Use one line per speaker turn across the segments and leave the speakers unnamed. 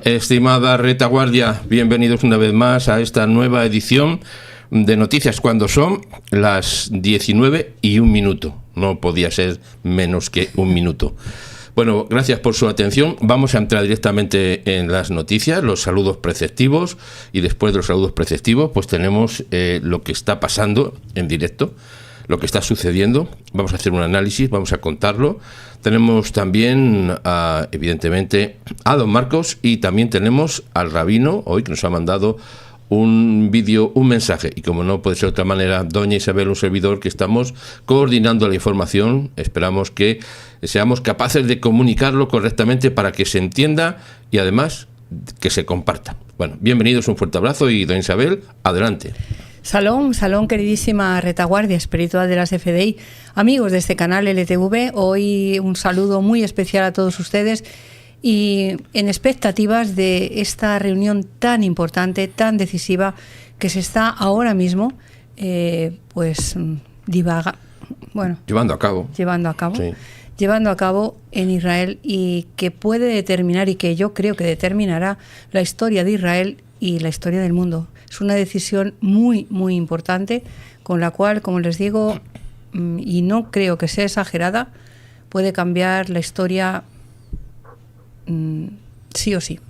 Estimada retaguardia, bienvenidos una vez más a esta nueva edición de Noticias cuando son las 19:01. No podía ser menos que un minuto. Bueno, gracias por su atención. Vamos a entrar directamente en las noticias, los saludos preceptivos, y después de los saludos preceptivos pues tenemos lo que está pasando en directo, lo que está sucediendo. Vamos a hacer un análisis, vamos a contarlo. Tenemos también, evidentemente, a don Marcos, y también tenemos al rabino, hoy, que nos ha mandado un vídeo, un mensaje. Y como no puede ser de otra manera, doña Isabel, un servidor, que estamos coordinando la información. Esperamos que seamos capaces de comunicarlo correctamente para que se entienda y además que se comparta. Bueno, bienvenidos, un fuerte abrazo, y doña Isabel, adelante.
Salón, queridísima retaguardia espiritual de las FDI, amigos de este canal LTV, hoy un saludo muy especial a todos ustedes y en expectativas de esta reunión tan importante, tan decisiva, que se está ahora mismo llevando a cabo en Israel, y que puede determinar, y que yo creo que determinará, la historia de Israel y la historia del mundo. Es una decisión muy, muy importante, con la cual, como les digo, y no creo que sea exagerada, puede cambiar la historia sí o sí.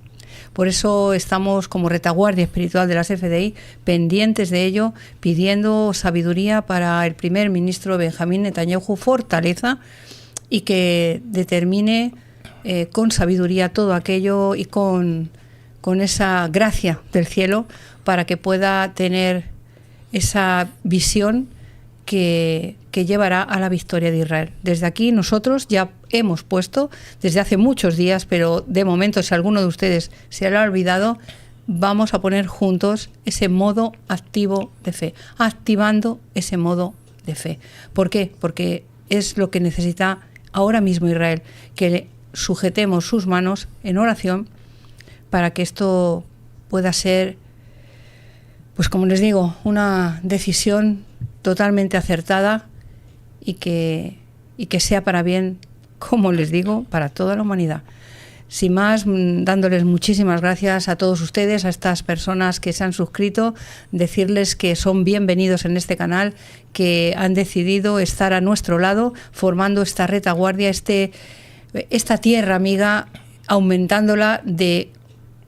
Por eso estamos, como retaguardia espiritual de las FDI, pendientes de ello, pidiendo sabiduría para el primer ministro Benjamín Netanyahu, fortaleza, y que determine con sabiduría todo aquello, y con esa gracia del cielo, para que pueda tener esa visión que llevará a la victoria de Israel. Desde aquí nosotros ya hemos puesto, desde hace muchos días, pero de momento, si alguno de ustedes se lo ha olvidado, vamos a poner juntos ese modo activo de fe, activando ese modo de fe. ¿Por qué? Porque es lo que necesita ahora mismo Israel, que sujetemos sus manos en oración para que esto pueda ser, pues como les digo, una decisión totalmente acertada, y que sea para bien, como les digo, para toda la humanidad. Sin más, dándoles muchísimas gracias a todos ustedes, a estas personas que se han suscrito, decirles que son bienvenidos en este canal, que han decidido estar a nuestro lado, formando esta retaguardia, esta tierra amiga, aumentándola de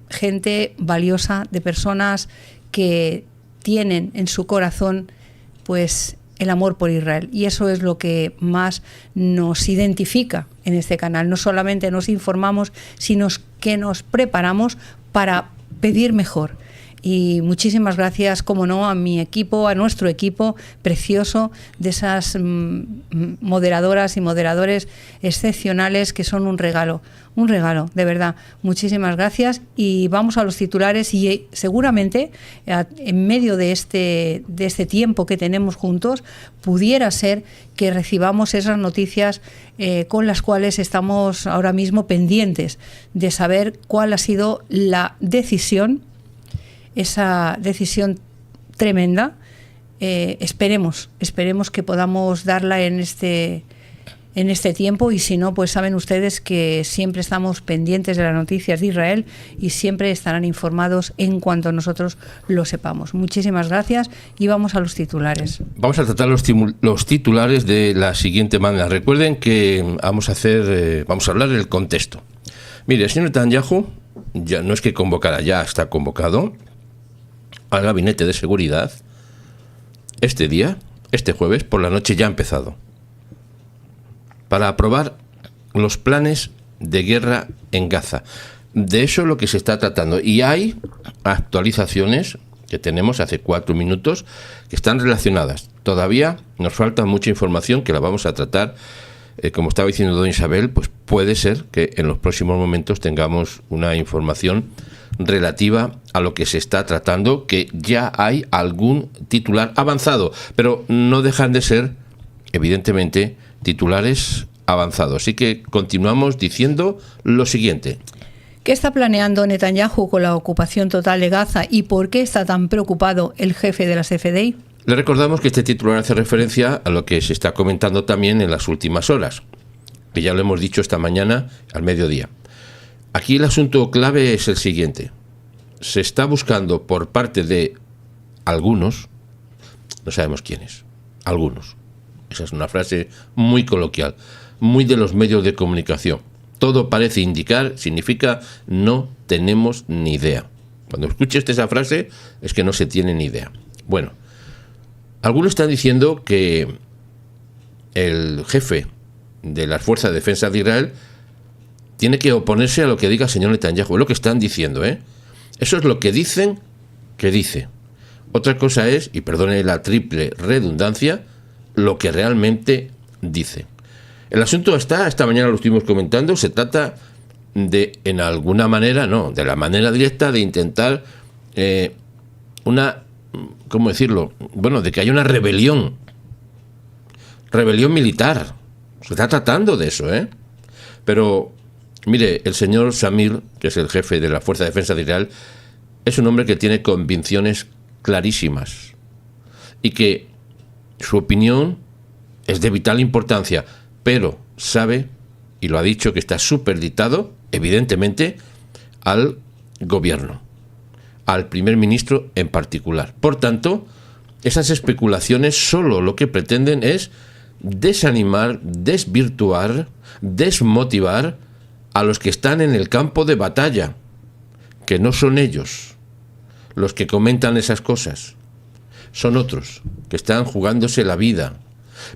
gente valiosa, de personas que tienen en su corazón pues el amor por Israel, y eso es lo que más nos identifica en este canal. No solamente nos informamos, sino que nos preparamos para pedir mejor. Y muchísimas gracias, como no, a mi equipo, a nuestro equipo precioso, de esas moderadoras y moderadores excepcionales, que son un regalo, de verdad. Muchísimas gracias, y vamos a los titulares, y seguramente en medio de este tiempo que tenemos juntos, pudiera ser que recibamos esas noticias con las cuales estamos ahora mismo pendientes de saber cuál ha sido la decisión, esa decisión tremenda. Esperemos que podamos darla en este tiempo, y si no, pues saben ustedes que siempre estamos pendientes de las noticias de Israel, y siempre estarán informados en cuanto nosotros lo sepamos. Muchísimas gracias, y vamos a los titulares.
Vamos a tratar los titulares de la siguiente manera. Recuerden que vamos a hablar del contexto. Mire, el señor Netanyahu ya no es que convocara, ya está convocado al Gabinete de Seguridad. Este jueves por la noche, ya ha empezado, para aprobar los planes de guerra en Gaza. De eso es lo que se está tratando. Y hay actualizaciones que tenemos hace 4 minutos que están relacionadas. Todavía nos falta mucha información, que la vamos a tratar. Como estaba diciendo doña Isabel, pues puede ser que en los próximos momentos tengamos una información relativa a lo que se está tratando, que ya hay algún titular avanzado, pero no dejan de ser, evidentemente, titulares avanzados. Así que continuamos diciendo lo siguiente.
¿Qué está planeando Netanyahu con la ocupación total de Gaza, y por qué está tan preocupado el jefe de las FDI?
Le recordamos que este titular hace referencia a lo que se está comentando también en las últimas horas, que ya lo hemos dicho esta mañana al mediodía. Aquí el asunto clave es el siguiente. Se está buscando por parte de algunos, no sabemos quiénes, algunos. Esa es una frase muy coloquial, muy de los medios de comunicación. Todo parece indicar, significa no tenemos ni idea. Cuando escuches esa frase es que no se tiene ni idea. Bueno, algunos están diciendo que el jefe de las Fuerzas de Defensa de Israel tiene que oponerse a lo que diga el señor Netanyahu. Es lo que están diciendo, ¿eh? Eso es lo que dicen que dice. Otra cosa es, y perdone la triple redundancia, lo que realmente dice. El asunto está, esta mañana lo estuvimos comentando, se trata de, en alguna manera, no, de la manera directa de intentar ¿cómo decirlo? Bueno, de que haya una rebelión militar. Se está tratando de eso, ¿eh? Pero, mire, el señor Samir, que es el jefe de la Fuerza de Defensa de Israel, es un hombre que tiene convicciones clarísimas y que su opinión es de vital importancia, pero sabe, y lo ha dicho, que está superditado, evidentemente, al gobierno, al primer ministro en particular. Por tanto, esas especulaciones solo lo que pretenden es desanimar, desvirtuar, desmotivar a los que están en el campo de batalla, que no son ellos los que comentan esas cosas, son otros que están jugándose la vida.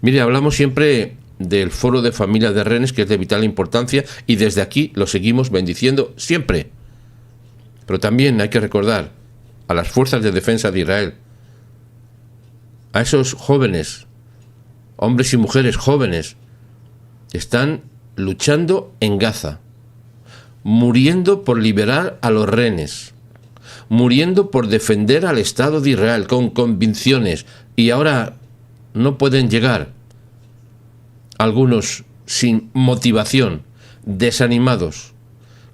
Mire, hablamos siempre del Foro de Familia de Rehenes, que es de vital importancia, y desde aquí lo seguimos bendiciendo siempre. Pero también hay que recordar a las Fuerzas de Defensa de Israel, a esos jóvenes, hombres y mujeres jóvenes, que están luchando en Gaza, muriendo por liberar a los rehenes, muriendo por defender al Estado de Israel con convicciones, y ahora no pueden llegar, algunos sin motivación, desanimados,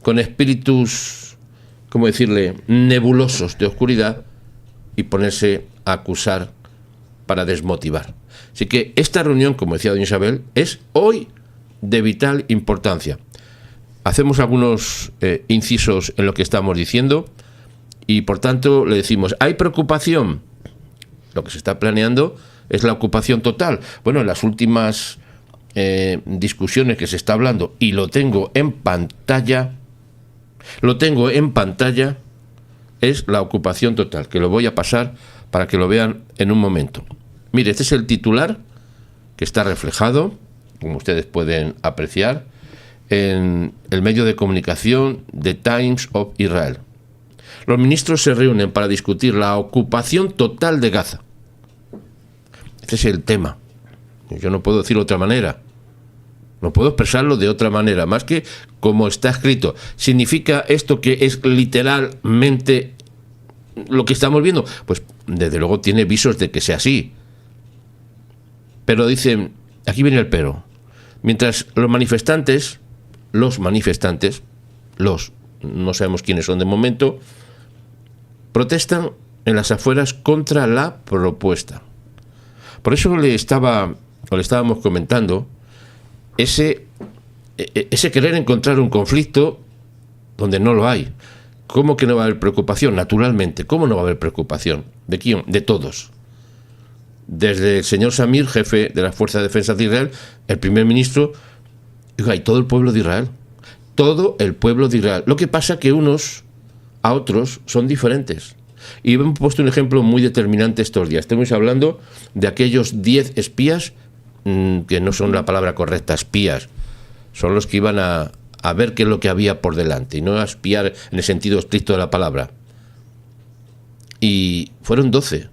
con espíritus, ¿cómo decirle?, nebulosos de oscuridad, y ponerse a acusar para desmotivar. Así que esta reunión, como decía doña Isabel, es hoy de vital importancia. Hacemos algunos incisos en lo que estamos diciendo y, por tanto, le decimos, ¿hay preocupación? Lo que se está planeando es la ocupación total. Bueno, en las últimas discusiones que se está hablando, y lo tengo en pantalla, es la ocupación total, que lo voy a pasar para que lo vean en un momento. Mire, este es el titular que está reflejado, como ustedes pueden apreciar, en el medio de comunicación The Times of Israel. Los ministros se reúnen para discutir la ocupación total de Gaza. Este es el tema. Yo no puedo decirlo de otra manera. No puedo expresarlo de otra manera, más que como está escrito. ¿Significa esto que es literalmente lo que estamos viendo? Pues desde luego tiene visos de que sea así. Pero dicen, aquí viene el pero. Mientras los manifestantes, no sabemos quiénes son de momento, protestan en las afueras contra la propuesta. Por eso le estábamos comentando ese querer encontrar un conflicto donde no lo hay. ¿Cómo que no va a haber preocupación? Naturalmente, ¿cómo no va a haber preocupación? ¿De quién? De todos. Desde el señor Samir, jefe de la Fuerza de Defensa de Israel, el primer ministro, y todo el pueblo de Israel. Todo el pueblo de Israel. Lo que pasa que unos a otros son diferentes. Y hemos puesto un ejemplo muy determinante estos días. Estamos hablando de aquellos 10 espías, que no son la palabra correcta, espías. Son los que iban a ver qué es lo que había por delante, y no a espiar en el sentido estricto de la palabra. Y fueron 12.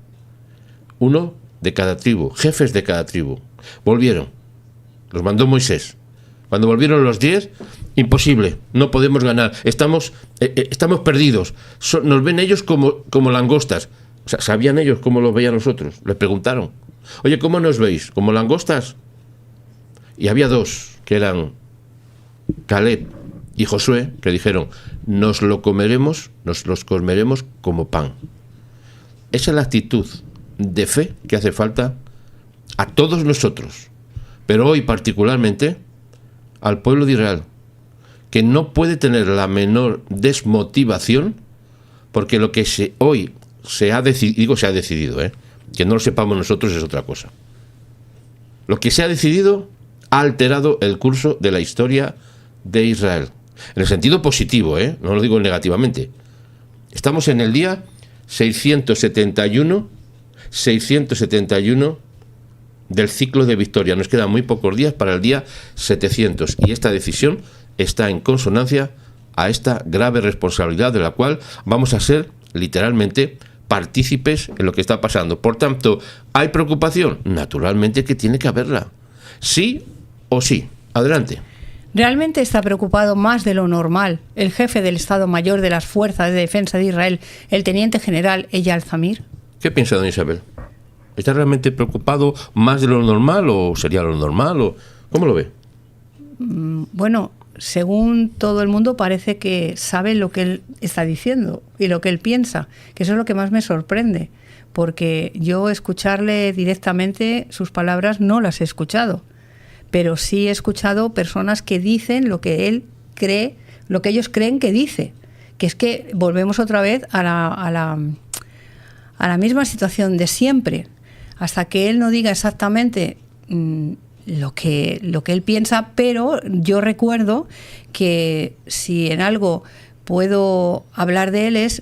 Uno de cada tribu, jefes de cada tribu. Volvieron. Los mandó Moisés. Cuando volvieron los 10, imposible, no podemos ganar, estamos perdidos. Nos ven ellos como langostas. O sea, ¿sabían ellos cómo los veían nosotros? Les preguntaron, oye, ¿cómo nos veis? ¿Como langostas? Y había dos, que eran Caleb y Josué, que dijeron, nos los comeremos como pan. Esa es la actitud de fe que hace falta a todos nosotros, pero hoy particularmente al pueblo de Israel, que no puede tener la menor desmotivación, porque lo que hoy se ha decidido, que no lo sepamos nosotros es otra cosa. Lo que se ha decidido ha alterado el curso de la historia de Israel. En el sentido positivo, no lo digo negativamente. Estamos en el día 671 del ciclo de victoria. Nos quedan muy pocos días para el día 700 y esta decisión está en consonancia a esta grave responsabilidad de la cual vamos a ser literalmente partícipes en lo que está pasando. Por tanto, ¿hay preocupación? Naturalmente que tiene que haberla. Sí o sí. Adelante.
Realmente está preocupado más de lo normal el jefe del Estado Mayor de las Fuerzas de Defensa de Israel, el teniente general Eyal Zamir.
¿Qué piensa doña Isabel? ¿Está realmente preocupado más de lo normal o sería lo normal? O ¿cómo lo ve?
Bueno, según todo el mundo parece que sabe lo que él está diciendo y lo que él piensa, que eso es lo que más me sorprende, porque yo escucharle directamente sus palabras no las he escuchado, pero sí he escuchado personas que dicen lo que él cree, lo que ellos creen que dice, que es que volvemos otra vez a la misma situación de siempre, hasta que él no diga exactamente lo que él piensa, pero yo recuerdo que si en algo puedo hablar de él es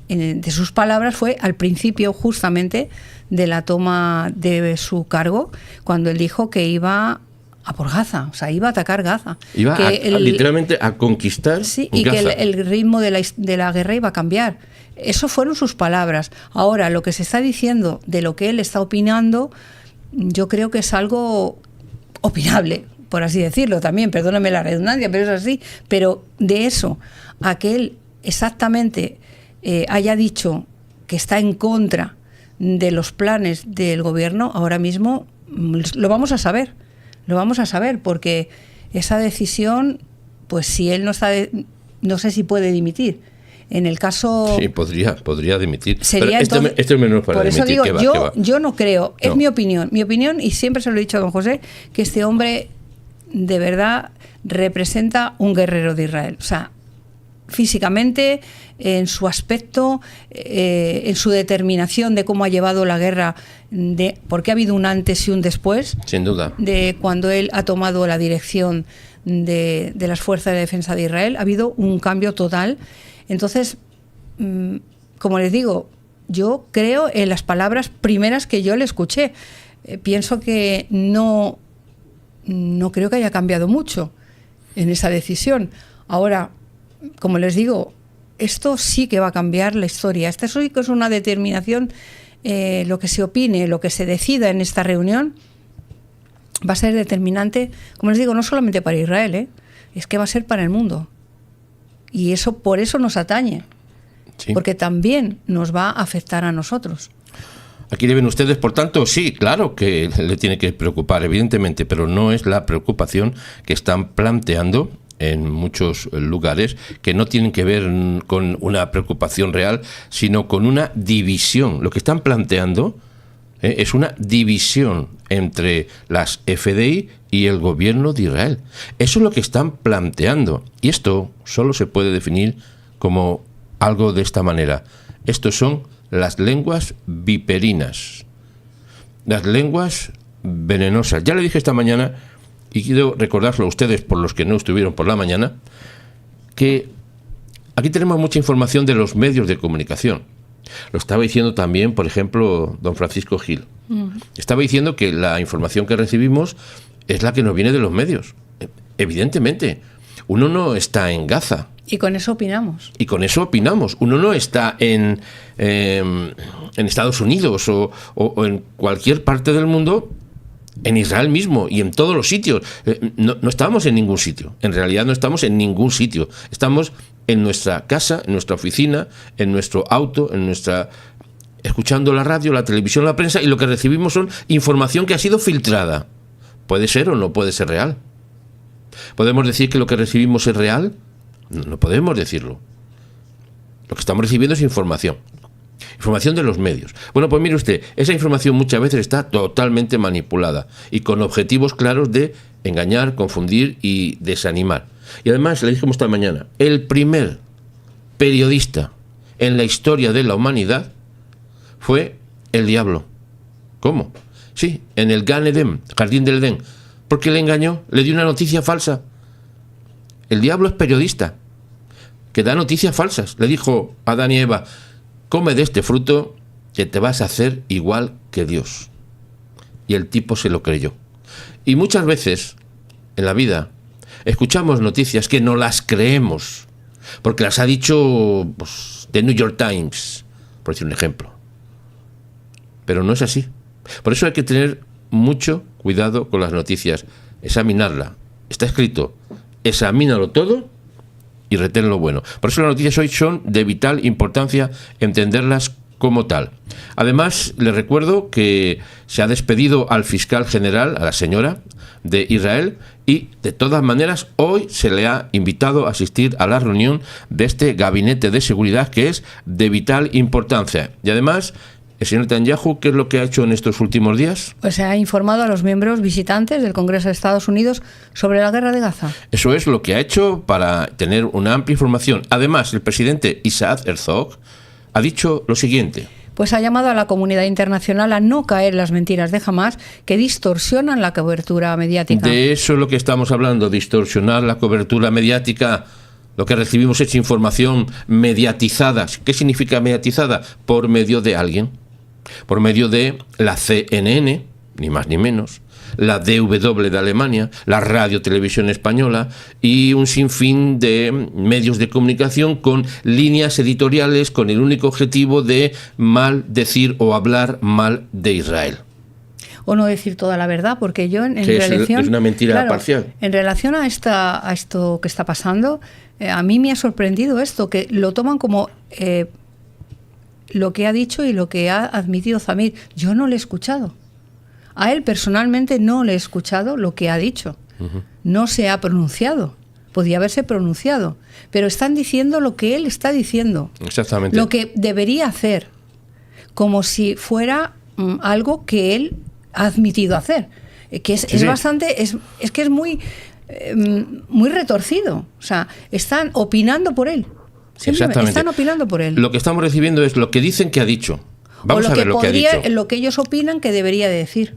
de sus palabras, fue al principio justamente de la toma de su cargo, cuando él dijo que iba a por Gaza, o sea, iba a atacar Gaza.
Iba literalmente a conquistar Gaza.
Y que el ritmo de la guerra iba a cambiar. Eso fueron sus palabras. Ahora, lo que se está diciendo de lo que él está opinando, yo creo que es algo opinable, por así decirlo también, perdóname la redundancia, pero es así. Pero de eso a que él exactamente haya dicho que está en contra de los planes del gobierno, ahora mismo lo vamos a saber. Lo vamos a saber, porque esa decisión, pues si él no está, no sé si puede dimitir. En el caso...
Sí, podría dimitir.
Sería
pero esto es menos para dimitir.
Por eso digo, yo no creo, es mi opinión, y siempre se lo he dicho a don José, que este hombre de verdad representa un guerrero de Israel. O sea, físicamente, en su aspecto, en su determinación de cómo ha llevado la guerra, porque ha habido un antes y un después.
Sin duda.
De cuando él ha tomado la dirección de las Fuerzas de Defensa de Israel, ha habido un cambio total. Entonces, como les digo, yo creo en las palabras primeras que yo le escuché. Pienso que no creo que haya cambiado mucho en esa decisión. Ahora, como les digo, esto sí que va a cambiar la historia. Esto sí que es una determinación, lo que se opine, lo que se decida en esta reunión, va a ser determinante, como les digo, no solamente para Israel, es que va a ser para el mundo. Y eso, por eso nos atañe, sí, porque también nos va a afectar a nosotros.
Aquí deben ustedes, por tanto, sí, claro que le tiene que preocupar, evidentemente, pero no es la preocupación que están planteando en muchos lugares, que no tienen que ver con una preocupación real, sino con una división. Lo que están planteando es una división entre las FDI y el gobierno de Israel. Eso es lo que están planteando. Y esto solo se puede definir como algo de esta manera. Estos son las lenguas viperinas, las lenguas venenosas. Ya le dije esta mañana, y quiero recordárselo a ustedes, por los que no estuvieron por la mañana, que aquí tenemos mucha información de los medios de comunicación. Lo estaba diciendo también, por ejemplo, don Francisco Gil. Estaba diciendo que la información que recibimos es la que nos viene de los medios. Evidentemente, uno no está en Gaza.
Y con eso opinamos.
Y con eso opinamos. Uno no está en Estados Unidos o en cualquier parte del mundo, en Israel mismo y en todos los sitios. No estamos en ningún sitio. En realidad no estamos en ningún sitio. Estamos en nuestra casa, en nuestra oficina, en nuestro auto, escuchando la radio, la televisión, la prensa, y lo que recibimos son información que ha sido filtrada. ¿Puede ser o no puede ser real? ¿Podemos decir que lo que recibimos es real? No podemos decirlo. Lo que estamos recibiendo es información. Información de los medios. Bueno, pues mire usted, esa información muchas veces está totalmente manipulada y con objetivos claros de engañar, confundir y desanimar. Y además, le dijimos esta mañana, el primer periodista en la historia de la humanidad fue el diablo. ¿Cómo? Sí, en el Gan Eden, Jardín del Edén, porque le engañó, le dio una noticia falsa. El diablo es periodista, que da noticias falsas. Le dijo a Adán y Eva, come de este fruto que te vas a hacer igual que Dios. Y el tipo se lo creyó. Y muchas veces en la vida escuchamos noticias que no las creemos, porque las ha dicho pues, The New York Times, por decir un ejemplo. Pero no es así. Por eso hay que tener mucho cuidado con las noticias, examinarla. Está escrito, examínalo todo y retén lo bueno. Por eso las noticias hoy son de vital importancia entenderlas como tal. Además, les recuerdo que se ha despedido al fiscal general, a la señora de Israel, y de todas maneras hoy se le ha invitado a asistir a la reunión de este gabinete de seguridad que es de vital importancia. Y además, el señor Netanyahu, ¿qué es lo que ha hecho en estos últimos días?
Pues se ha informado a los miembros visitantes del Congreso de Estados Unidos sobre la guerra de Gaza.
Eso es lo que ha hecho para tener una amplia información. Además, el presidente Isaac Herzog ha dicho lo siguiente.
Pues ha llamado a la comunidad internacional a no caer en las mentiras de Hamás que distorsionan la cobertura mediática.
De eso es lo que estamos hablando, distorsionar la cobertura mediática. Lo que recibimos es información mediatizada. ¿Qué significa mediatizada? Por medio de alguien. Por medio de la CNN, ni más ni menos, la DW de Alemania, la Radio Televisión Española y un sinfín de medios de comunicación con líneas editoriales con el único objetivo de maldecir o hablar mal de Israel.
O no decir toda la verdad, porque yo en relación...
Es una mentira parcial.
En relación a esto que está pasando, a mí me ha sorprendido esto, que lo toman como... lo que ha dicho y lo que ha admitido Zamir. Yo no le he escuchado. A él personalmente no le he escuchado lo que ha dicho. No se ha pronunciado. Podía haberse pronunciado. Pero están diciendo lo que él está diciendo.
Exactamente.
Lo que debería hacer. Como si fuera algo que él ha admitido hacer. Que es bastante... Es que es muy retorcido. O sea, están opinando por él.
Exactamente.
Están opinando por él.
Lo que estamos recibiendo es lo que dicen que ha dicho. Vamos a ver lo que ha dicho.
Lo que ellos opinan que debería de decir.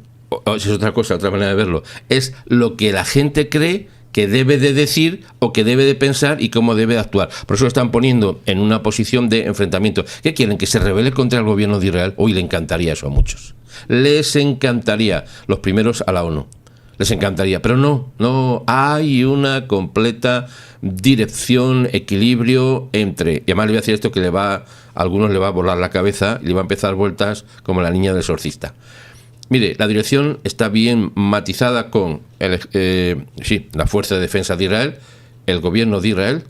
Es otra cosa, otra manera de verlo. Es lo que la gente cree que debe de decir o que debe de pensar y cómo debe de actuar. Por eso lo están poniendo en una posición de enfrentamiento. ¿Qué quieren? ¿Que se rebele contra el gobierno de Israel? Hoy le encantaría eso a muchos. Les encantaría. Los primeros a la ONU. Les encantaría, pero no hay una completa dirección, equilibrio entre, y además le voy a decir esto que a algunos le va a volar la cabeza y le va a empezar vueltas como la niña del exorcista. Mire, la dirección está bien matizada con la Fuerza de Defensa de Israel, el gobierno de Israel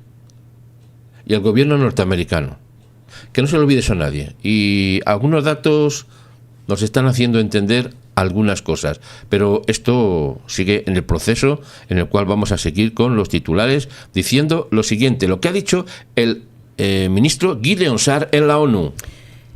y el gobierno norteamericano. Que no se le olvide eso a nadie. Y algunos datos nos están haciendo entender algunas cosas, pero esto sigue en el proceso en el cual vamos a seguir con los titulares diciendo lo siguiente, lo que ha dicho el ministro Gideon Sa'ar en la ONU.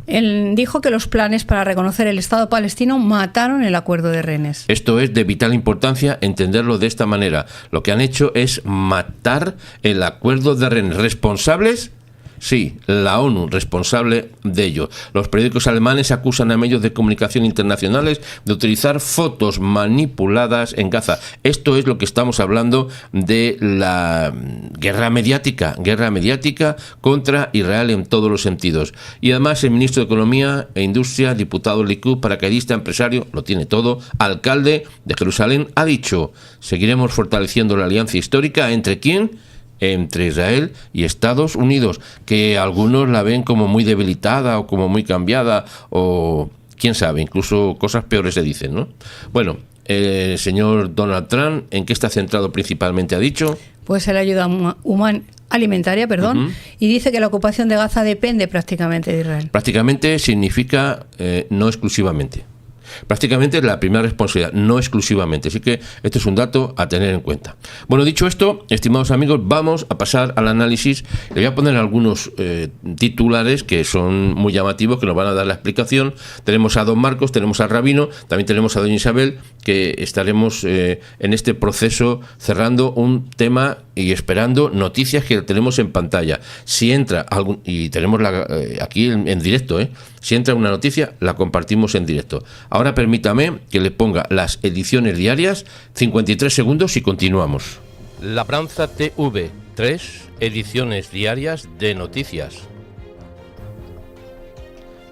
Él dijo que los planes para reconocer el Estado palestino mataron el acuerdo de Rennes.
Esto es de vital importancia entenderlo de esta manera. Lo que han hecho es matar el acuerdo de Rennes. ¿Responsables? Sí, la ONU, responsable de ello. Los periódicos alemanes acusan a medios de comunicación internacionales de utilizar fotos manipuladas en Gaza. Esto es lo que estamos hablando de la guerra mediática contra Israel en todos los sentidos. Y además el ministro de Economía e Industria, diputado Likud, paracaidista, empresario, lo tiene todo, alcalde de Jerusalén, ha dicho: seguiremos fortaleciendo la alianza histórica entre ¿quién? Entre Israel y Estados Unidos, que algunos la ven como muy debilitada o como muy cambiada o quién sabe, incluso cosas peores se dicen, ¿no? Bueno, el señor Donald Trump, ¿en qué está centrado principalmente? Ha dicho...
Pues en la ayuda alimentaria, y dice que la ocupación de Gaza depende prácticamente de Israel.
Prácticamente significa no exclusivamente. Prácticamente es la primera responsabilidad, no exclusivamente. Así que este es un dato a tener en cuenta. Bueno, dicho esto, estimados amigos, vamos a pasar al análisis. Le voy a poner algunos titulares que son muy llamativos, que nos van a dar la explicación. Tenemos a don Marcos, tenemos al rabino, también tenemos a doña Isabel que estaremos en este proceso cerrando un tema y esperando noticias que tenemos en pantalla. Si entra algún, y tenemos aquí en directo, si entra una noticia, la compartimos en directo. Ahora permítame que le ponga las ediciones diarias, 53 segundos y continuamos. Labranza TV, 3 ediciones diarias de noticias.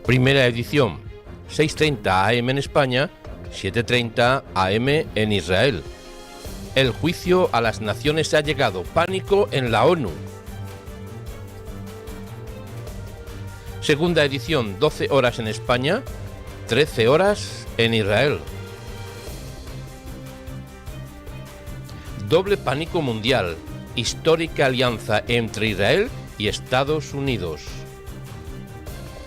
Primera edición, 6:30 AM en España, 7:30 AM en Israel. El juicio a las naciones ha llegado. Pánico en la ONU. Segunda edición, 12 horas en España, 13 horas en Israel. Doble pánico mundial. Histórica alianza entre Israel y Estados Unidos.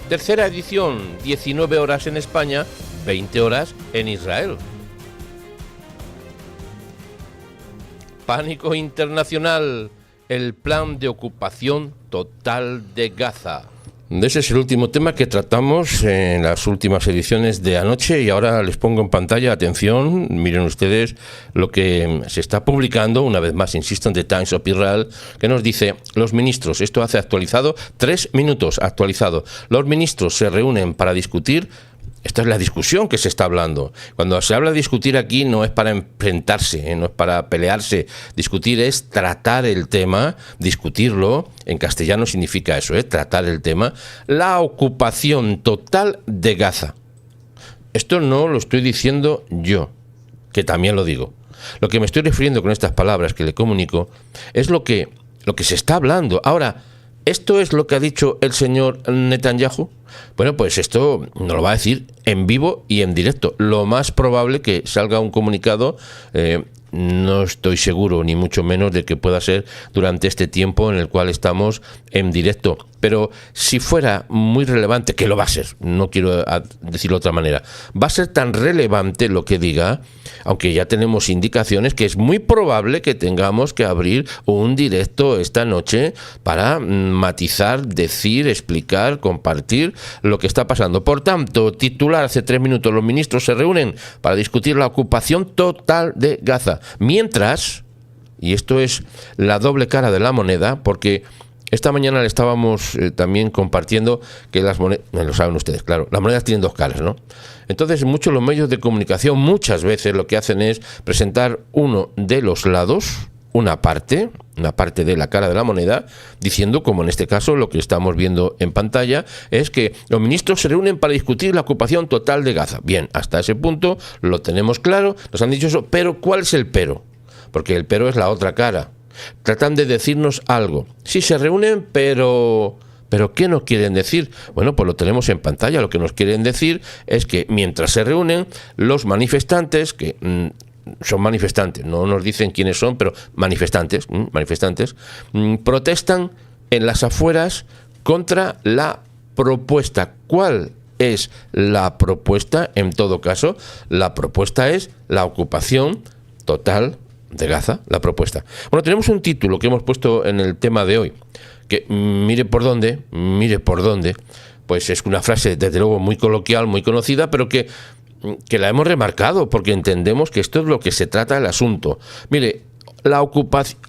Tercera edición, 19 horas en España, 20 horas en Israel. Pánico internacional. El plan de ocupación total de Gaza. Ese es el último tema que tratamos en las últimas ediciones de anoche y ahora les pongo en pantalla, atención, miren ustedes lo que se está publicando, una vez más, insisto, en The Times of Israel, que nos dice, los ministros, esto hace actualizado, 3 minutos actualizado, los ministros se reúnen para discutir. Esta es la discusión que se está hablando. Cuando se habla de discutir aquí no es para enfrentarse, no es para pelearse. Discutir es tratar el tema, discutirlo. En castellano significa eso, tratar el tema. La ocupación total de Gaza. Esto no lo estoy diciendo yo, que también lo digo. Lo que me estoy refiriendo con estas palabras que le comunico es lo que se está hablando. Ahora, ¿esto es lo que ha dicho el señor Netanyahu? Bueno, pues esto nos lo va a decir en vivo y en directo. Lo más probable que salga un comunicado, no estoy seguro ni mucho menos de que pueda ser durante este tiempo en el cual estamos en directo. Pero si fuera muy relevante, que lo va a ser, no quiero decirlo de otra manera, va a ser tan relevante lo que diga, aunque ya tenemos indicaciones que es muy probable que tengamos que abrir un directo esta noche para matizar, decir, explicar, compartir lo que está pasando. Por tanto, titular hace 3 minutos, los ministros se reúnen para discutir la ocupación total de Gaza. Mientras, y esto es la doble cara de la moneda, porque esta mañana le estábamos también compartiendo que las monedas, lo saben ustedes, claro, las monedas tienen 2 caras, ¿no? Entonces, muchos los medios de comunicación muchas veces lo que hacen es presentar uno de los lados, una parte de la cara de la moneda, diciendo, como en este caso lo que estamos viendo en pantalla, es que los ministros se reúnen para discutir la ocupación total de Gaza. Bien, hasta ese punto lo tenemos claro, nos han dicho eso, pero ¿cuál es el pero? Porque el pero es la otra cara. Tratan de decirnos algo. Sí, se reúnen, pero ¿qué nos quieren decir? Bueno, pues lo tenemos en pantalla. Lo que nos quieren decir es que mientras se reúnen, los manifestantes, que son manifestantes, no nos dicen quiénes son, pero manifestantes, protestan en las afueras contra la propuesta. ¿Cuál es la propuesta? En todo caso, la propuesta es la ocupación total de Gaza, la propuesta. Bueno, tenemos un título que hemos puesto en el tema de hoy, que mire por dónde, pues es una frase desde luego muy coloquial, muy conocida, pero que la hemos remarcado porque entendemos que esto es lo que se trata el asunto. Mire, la ocupación,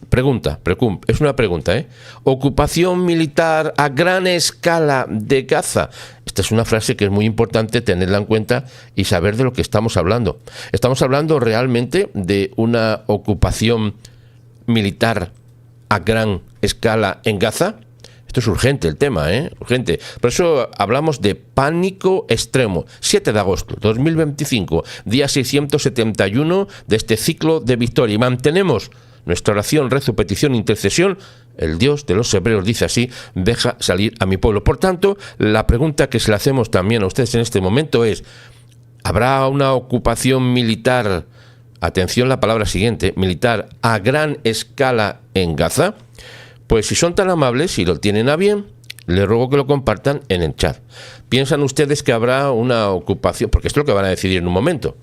es una pregunta, ocupación militar a gran escala de Gaza. Esta es una frase que es muy importante tenerla en cuenta y saber de lo que estamos hablando. Estamos hablando realmente de una ocupación militar a gran escala en Gaza. Esto es urgente el tema, urgente. Por eso hablamos de pánico extremo. 7 de agosto 2025, día 671 de este ciclo de victoria. Y mantenemos nuestra oración, rezo, petición, intercesión. El Dios de los hebreos dice así: deja salir a mi pueblo. Por tanto, la pregunta que se le hacemos también a ustedes en este momento es: ¿habrá una ocupación militar, atención la palabra siguiente, militar a gran escala en Gaza? Pues si son tan amables y lo tienen a bien, les ruego que lo compartan en el chat. ¿Piensan ustedes que habrá una ocupación? Porque esto es lo que van a decidir en un momento.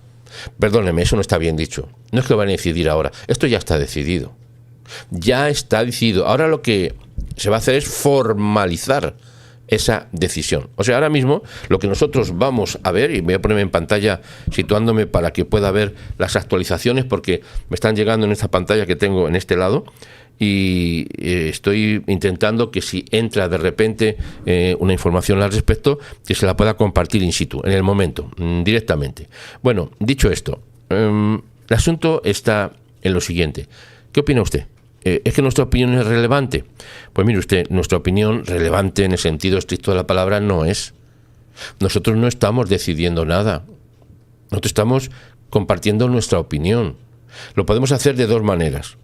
Perdónenme, eso no está bien dicho. No es que van a decidir ahora. Esto ya está decidido. Ya está decidido. Ahora lo que se va a hacer es formalizar esa decisión. O sea, ahora mismo lo que nosotros vamos a ver, y voy a ponerme en pantalla situándome para que pueda ver las actualizaciones, porque me están llegando en esta pantalla que tengo en este lado, y estoy intentando que si entra de repente una información al respecto, que se la pueda compartir in situ, en el momento, directamente. Bueno, dicho esto, el asunto está en lo siguiente. ¿Qué opina usted? ¿Es que nuestra opinión es relevante? Pues mire usted, nuestra opinión relevante en el sentido estricto de la palabra no es. Nosotros no estamos decidiendo nada. Nosotros estamos compartiendo nuestra opinión. Lo podemos hacer de dos maneras.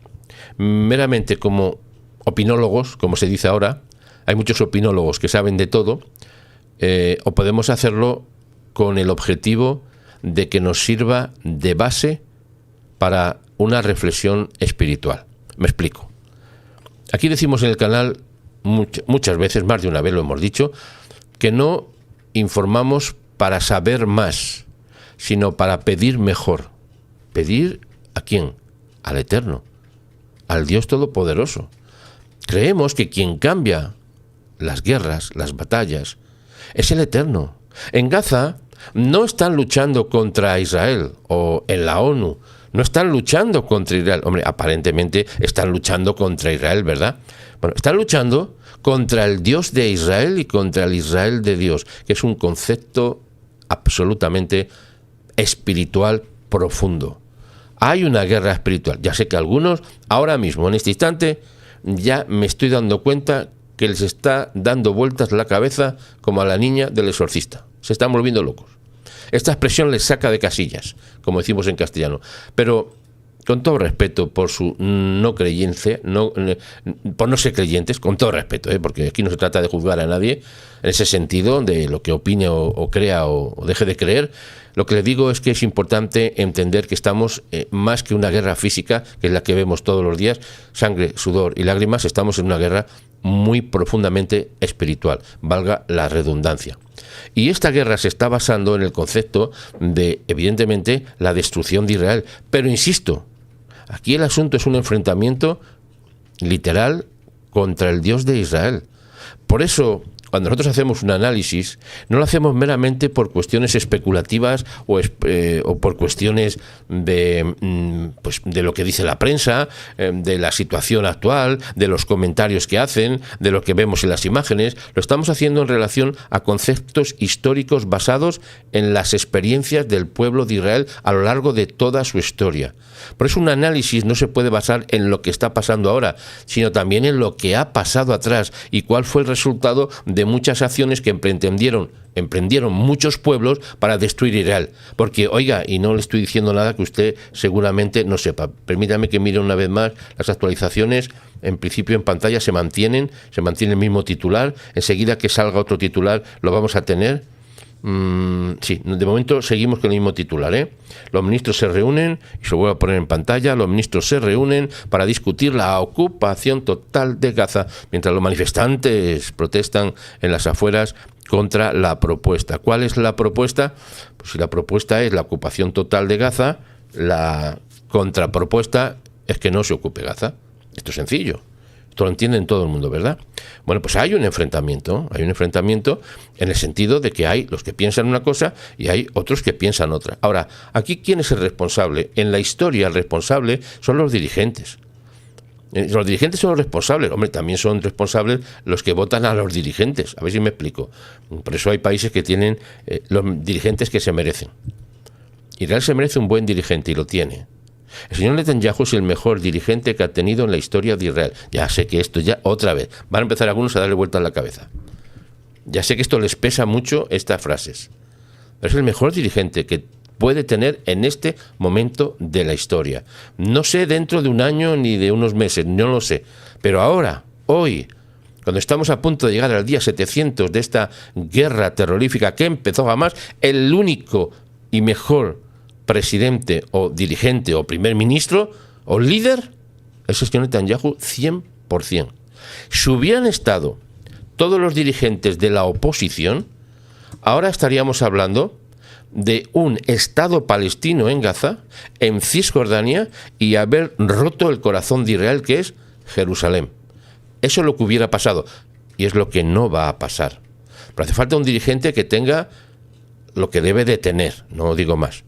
Meramente como opinólogos, como se dice ahora. Hay muchos opinólogos que saben de todo. O podemos hacerlo con el objetivo de que nos sirva de base para una reflexión espiritual. Me explico. Aquí decimos en el canal muchas veces, más de una vez lo hemos dicho, que no informamos para saber más, sino para pedir mejor. ¿Pedir a quién? Al Eterno, al Dios Todopoderoso. Creemos que quien cambia las guerras, las batallas, es el Eterno. En Gaza no están luchando contra Israel, o en la ONU, no están luchando contra Israel. Hombre, aparentemente están luchando contra Israel, ¿verdad? Bueno, están luchando contra el Dios de Israel y contra el Israel de Dios, que es un concepto absolutamente espiritual profundo. Hay una guerra espiritual. Ya sé que algunos, ahora mismo, en este instante, ya me estoy dando cuenta que les está dando vueltas la cabeza como a la niña del exorcista. Se están volviendo locos. Esta expresión les saca de casillas, como decimos en castellano. Pero, con todo respeto por su no creencia, por no ser creyentes, con todo respeto, porque aquí no se trata de juzgar a nadie en ese sentido, de lo que opine o crea o deje de creer. Lo que le digo es que es importante entender que estamos más que una guerra física, que es la que vemos todos los días, sangre, sudor y lágrimas, estamos en una guerra muy profundamente espiritual, valga la redundancia. Y esta guerra se está basando en el concepto de, evidentemente, la destrucción de Israel. Pero insisto, aquí el asunto es un enfrentamiento literal contra el Dios de Israel. Por eso, cuando nosotros hacemos un análisis, no lo hacemos meramente por cuestiones especulativas o por cuestiones de lo que dice la prensa, de la situación actual, de los comentarios que hacen, de lo que vemos en las imágenes. Lo estamos haciendo en relación a conceptos históricos basados en las experiencias del pueblo de Israel a lo largo de toda su historia. Por eso un análisis no se puede basar en lo que está pasando ahora, sino también en lo que ha pasado atrás y cuál fue el resultado de muchas acciones que emprendieron muchos pueblos para destruir Israel. Porque, oiga, y no le estoy diciendo nada que usted seguramente no sepa. Permítame que mire una vez más las actualizaciones. En principio en pantalla se mantiene el mismo titular. Enseguida que salga otro titular lo vamos a tener. Sí, de momento seguimos con el mismo titular, Los ministros se reúnen, y se lo voy a poner en pantalla, los ministros se reúnen para discutir la ocupación total de Gaza, mientras los manifestantes protestan en las afueras contra la propuesta. ¿Cuál es la propuesta? Pues si la propuesta es la ocupación total de Gaza, la contrapropuesta es que no se ocupe Gaza. Esto es sencillo. Esto lo entienden todo el mundo, ¿verdad? Bueno, pues hay un enfrentamiento en el sentido de que hay los que piensan una cosa y hay otros que piensan otra. Ahora, aquí, ¿quién es el responsable? En la historia, el responsable son los dirigentes. Los dirigentes son los responsables. Hombre, también son responsables los que votan a los dirigentes. A ver si me explico. Por eso hay países que tienen los dirigentes que se merecen. Israel se merece un buen dirigente y lo tiene. El señor Netanyahu es el mejor dirigente que ha tenido en la historia de Israel. Ya sé que esto ya otra vez van a empezar algunos a darle vueltas a la cabeza. Ya sé que esto les pesa mucho estas frases. Pero es el mejor dirigente que puede tener en este momento de la historia. No sé dentro de un año ni de unos meses, no lo sé. Pero ahora, hoy, cuando estamos a punto de llegar al día 700 de esta guerra terrorífica que empezó Hamás, el único y mejor presidente o dirigente o primer ministro o líder es el señor Netanyahu 100%. Si hubieran estado todos los dirigentes de la oposición, ahora estaríamos hablando de un Estado palestino en Gaza, en Cisjordania, y haber roto el corazón de Israel, que es Jerusalén. Eso es lo que hubiera pasado y es lo que no va a pasar. Pero hace falta un dirigente que tenga lo que debe de tener, no digo más.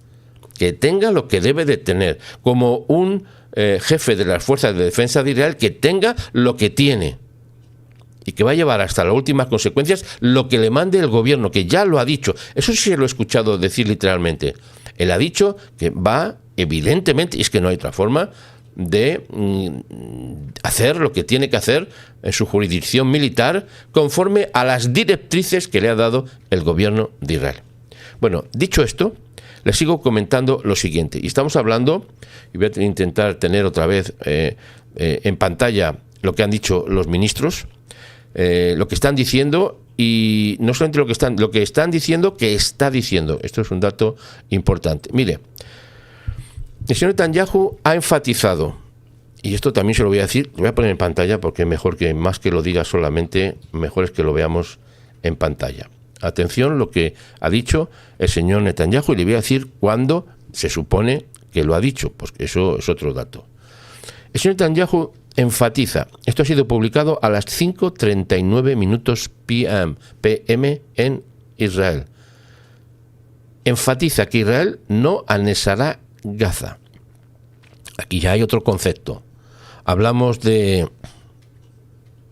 Que tenga lo que debe de tener, como un jefe de las fuerzas de defensa de Israel, que tenga lo que tiene y que va a llevar hasta las últimas consecuencias lo que le mande el gobierno, que ya lo ha dicho. Eso sí lo he escuchado decir literalmente. Él ha dicho que va, evidentemente, y es que no hay otra forma, de hacer lo que tiene que hacer en su jurisdicción militar conforme a las directrices que le ha dado el gobierno de Israel. Bueno, dicho esto, les sigo comentando lo siguiente. Y estamos hablando, y voy a intentar tener otra vez en pantalla lo que han dicho los ministros, lo que están diciendo, y no solamente lo que están diciendo, que está diciendo. Esto es un dato importante. Mire, el señor Netanyahu ha enfatizado, y esto también se lo voy a decir, lo voy a poner en pantalla porque mejor que más que lo diga solamente, mejor es que lo veamos en pantalla. Atención lo que ha dicho el señor Netanyahu, y le voy a decir cuándo se supone que lo ha dicho, pues eso es otro dato. El señor Netanyahu enfatiza, esto ha sido publicado a las 5:39 minutos PM en Israel. Enfatiza que Israel no anexará Gaza. Aquí ya hay otro concepto. Hablamos de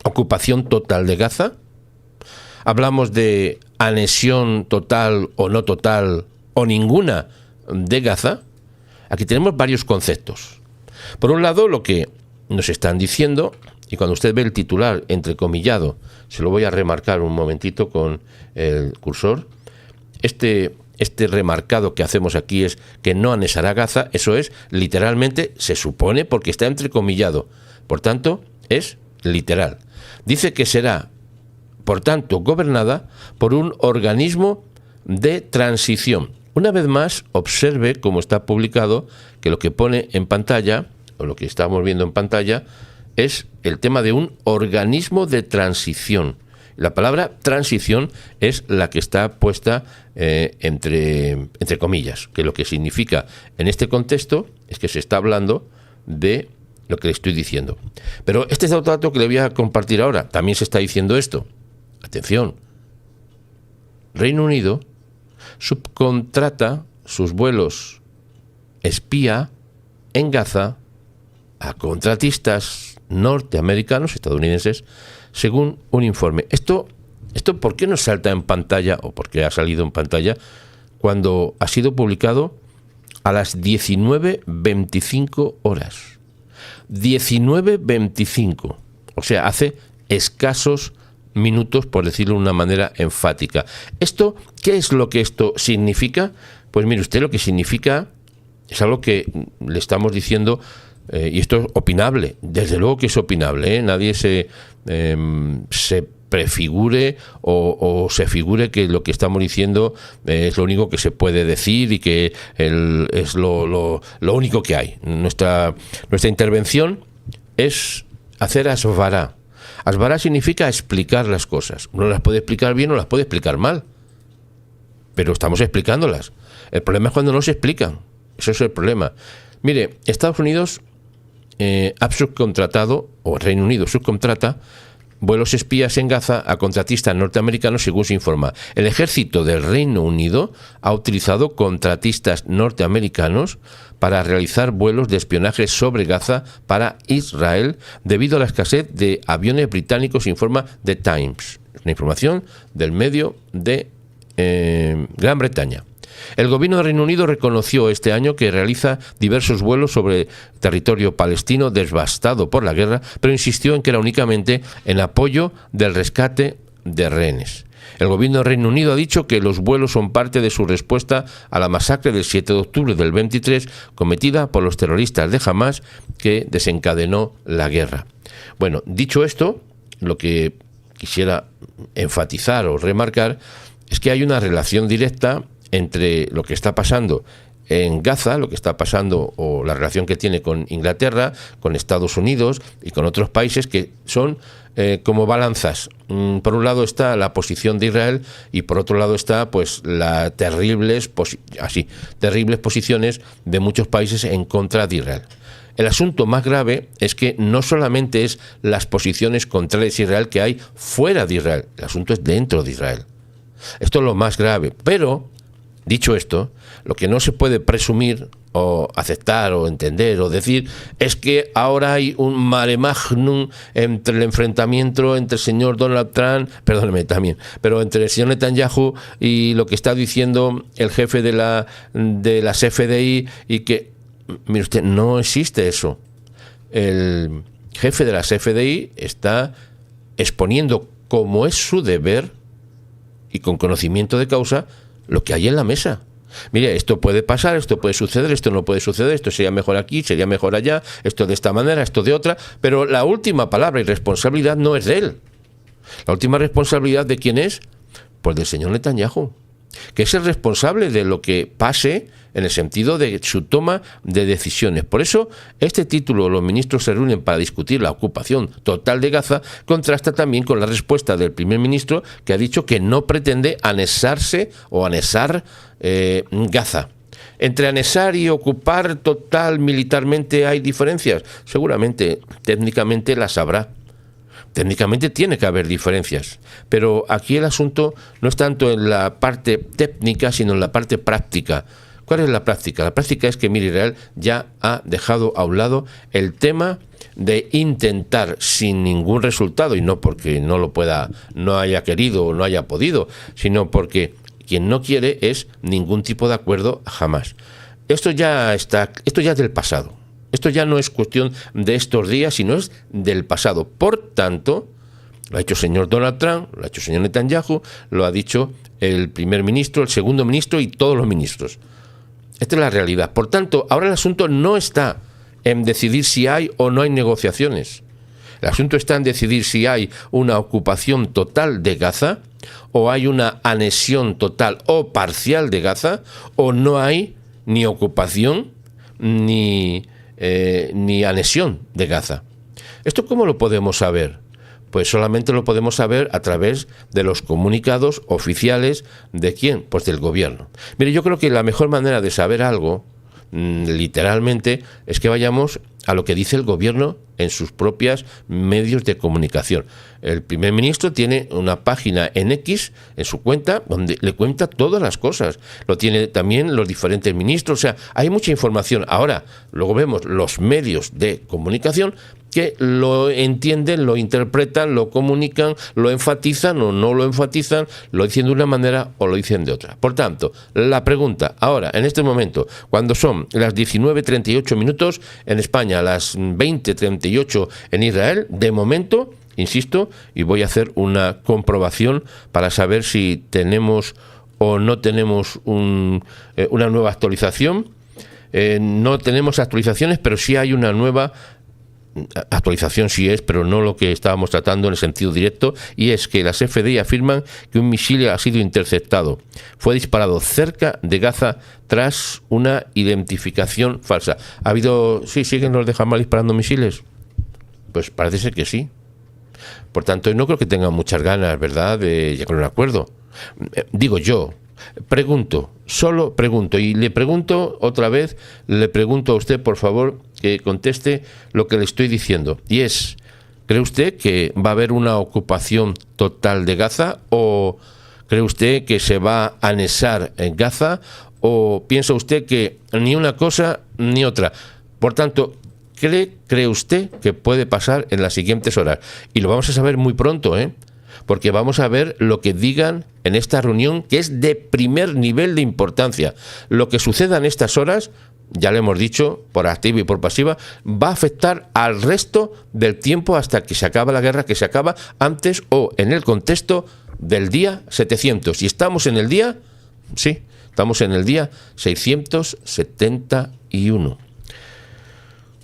ocupación total de Gaza. Hablamos de anexión total o no total o ninguna de Gaza. Aquí tenemos varios conceptos. Por un lado, lo que nos están diciendo, y cuando usted ve el titular entrecomillado, se lo voy a remarcar un momentito con el cursor, este remarcado que hacemos aquí es que no anexará Gaza, eso es literalmente, se supone, porque está entrecomillado, por tanto, es literal. Dice que será, por tanto, gobernada por un organismo de transición. Una vez más, observe cómo está publicado, que lo que pone en pantalla, o lo que estamos viendo en pantalla, es el tema de un organismo de transición. La palabra transición es la que está puesta entre comillas, que lo que significa en este contexto es que se está hablando de lo que le estoy diciendo. Pero este es otro dato que le voy a compartir ahora. También se está diciendo esto. Atención. Reino Unido subcontrata sus vuelos espía en Gaza a contratistas norteamericanos, estadounidenses, según un informe. Esto ¿por qué no salta en pantalla, o por qué ha salido en pantalla, cuando ha sido publicado a las 19:25 horas? 19:25. O sea, hace escasos minutos, por decirlo de una manera enfática. ¿Qué es lo que esto significa? Pues mire usted, lo que significa es algo que le estamos diciendo, y esto es opinable, desde luego que es opinable, nadie se prefigure o se figure que lo que estamos diciendo es lo único que se puede decir y que es lo único que hay. Nuestra intervención es hacer asvará. Asvará significa explicar las cosas. Uno las puede explicar bien o las puede explicar mal, pero estamos explicándolas. El problema es cuando no se explican. Eso es el problema. Mire, Estados Unidos ha subcontratado, o Reino Unido subcontrata, vuelos espías en Gaza a contratistas norteamericanos, según se informa. El ejército del Reino Unido ha utilizado contratistas norteamericanos para realizar vuelos de espionaje sobre Gaza para Israel debido a la escasez de aviones británicos, informa The Times. Es una información del medio de Gran Bretaña. El gobierno del Reino Unido reconoció este año que realiza diversos vuelos sobre territorio palestino devastado por la guerra, pero insistió en que era únicamente en apoyo del rescate de rehenes. El gobierno del Reino Unido ha dicho que los vuelos son parte de su respuesta a la masacre del 7 de octubre del 23 cometida por los terroristas de Hamás, que desencadenó la guerra. Bueno, dicho esto, lo que quisiera enfatizar o remarcar es que hay una relación directa entre lo que está pasando en Gaza, lo que está pasando o la relación que tiene con Inglaterra, con Estados Unidos y con otros países que son como balanzas. Por un lado está la posición de Israel y por otro lado está pues las terribles posiciones de muchos países en contra de Israel. El asunto más grave es que no solamente es las posiciones contrarias a Israel que hay fuera de Israel, el asunto es dentro de Israel. Esto es lo más grave. Pero, dicho esto, lo que no se puede presumir o aceptar o entender o decir es que ahora hay un mare magnum entre el enfrentamiento entre el señor Donald Trump, perdóneme también, pero entre el señor Netanyahu y lo que está diciendo el jefe de las FDI, y que, mire usted, no existe eso. El jefe de las FDI está exponiendo, como es su deber y con conocimiento de causa, lo que hay en la mesa. Mire, esto puede pasar, esto puede suceder, esto no puede suceder, esto sería mejor aquí, sería mejor allá, esto de esta manera, esto de otra, pero la última palabra y responsabilidad no es de él. La última responsabilidad, ¿de quién es? Pues del señor Netanyahu, que es el responsable de lo que pase en el sentido de su toma de decisiones. Por eso, este título, los ministros se reúnen para discutir la ocupación total de Gaza, contrasta también con la respuesta del primer ministro, que ha dicho que no pretende anexarse o anexar Gaza. ¿Entre anexar y ocupar total militarmente hay diferencias? Seguramente, técnicamente las habrá. Técnicamente tiene que haber diferencias, pero aquí el asunto no es tanto en la parte técnica, sino en la parte práctica. ¿Cuál es la práctica? La práctica es que Israel ya ha dejado a un lado el tema de intentar sin ningún resultado, y no porque no haya querido o no haya podido, sino porque quien no quiere es ningún tipo de acuerdo jamás. Esto ya es del pasado. Esto ya no es cuestión de estos días, sino es del pasado. Por tanto, lo ha hecho el señor Donald Trump, lo ha hecho el señor Netanyahu, lo ha dicho el primer ministro, el segundo ministro y todos los ministros. Esta es la realidad. Por tanto, ahora el asunto no está en decidir si hay o no hay negociaciones. El asunto está en decidir si hay una ocupación total de Gaza, o hay una anexión total o parcial de Gaza, o no hay ni ocupación ni anexión de Gaza. ¿Esto cómo lo podemos saber? Pues solamente lo podemos saber a través de los comunicados oficiales. ¿De quién? Pues del gobierno. Mire, yo creo que la mejor manera de saber algo, literalmente, es que vayamos a lo que dice el gobierno en sus propios medios de comunicación. El primer ministro tiene una página en X, en su cuenta, donde le cuenta todas las cosas. Lo tiene también los diferentes ministros. O sea, hay mucha información. Ahora, luego vemos los medios de comunicación que lo entienden, lo interpretan, lo comunican, lo enfatizan o no lo enfatizan, lo dicen de una manera o lo dicen de otra. Por tanto, la pregunta ahora, en este momento, cuando son las 19:38 minutos en España, las 20:38 en Israel, de momento, insisto, y voy a hacer una comprobación para saber si tenemos o no tenemos una nueva actualización. No tenemos actualizaciones, pero sí hay una nueva actualización, sí es, pero no lo que estábamos tratando en el sentido directo, y es que las FDI afirman que un misil ha sido interceptado. Fue disparado cerca de Gaza tras una identificación falsa. ¿Ha habido, siguen los de Hamas disparando misiles? Pues parece ser que sí. Por tanto, no creo que tengan muchas ganas, ¿verdad?, de llegar a un acuerdo. Digo yo. Solo pregunto, y le pregunto otra vez, le pregunto a usted, por favor, que conteste lo que le estoy diciendo, y es, ¿cree usted que va a haber una ocupación total de Gaza, o cree usted que se va a anexar en Gaza, o piensa usted que ni una cosa ni otra? Por tanto, ¿cree usted que puede pasar en las siguientes horas? Y lo vamos a saber muy pronto, porque vamos a ver lo que digan en esta reunión, que es de primer nivel de importancia. Lo que suceda en estas horas, ya le hemos dicho, por activa y por pasiva, va a afectar al resto del tiempo hasta que se acaba la guerra, que se acaba antes o en el contexto del día 700. Y estamos en el día, sí, estamos en el día 671.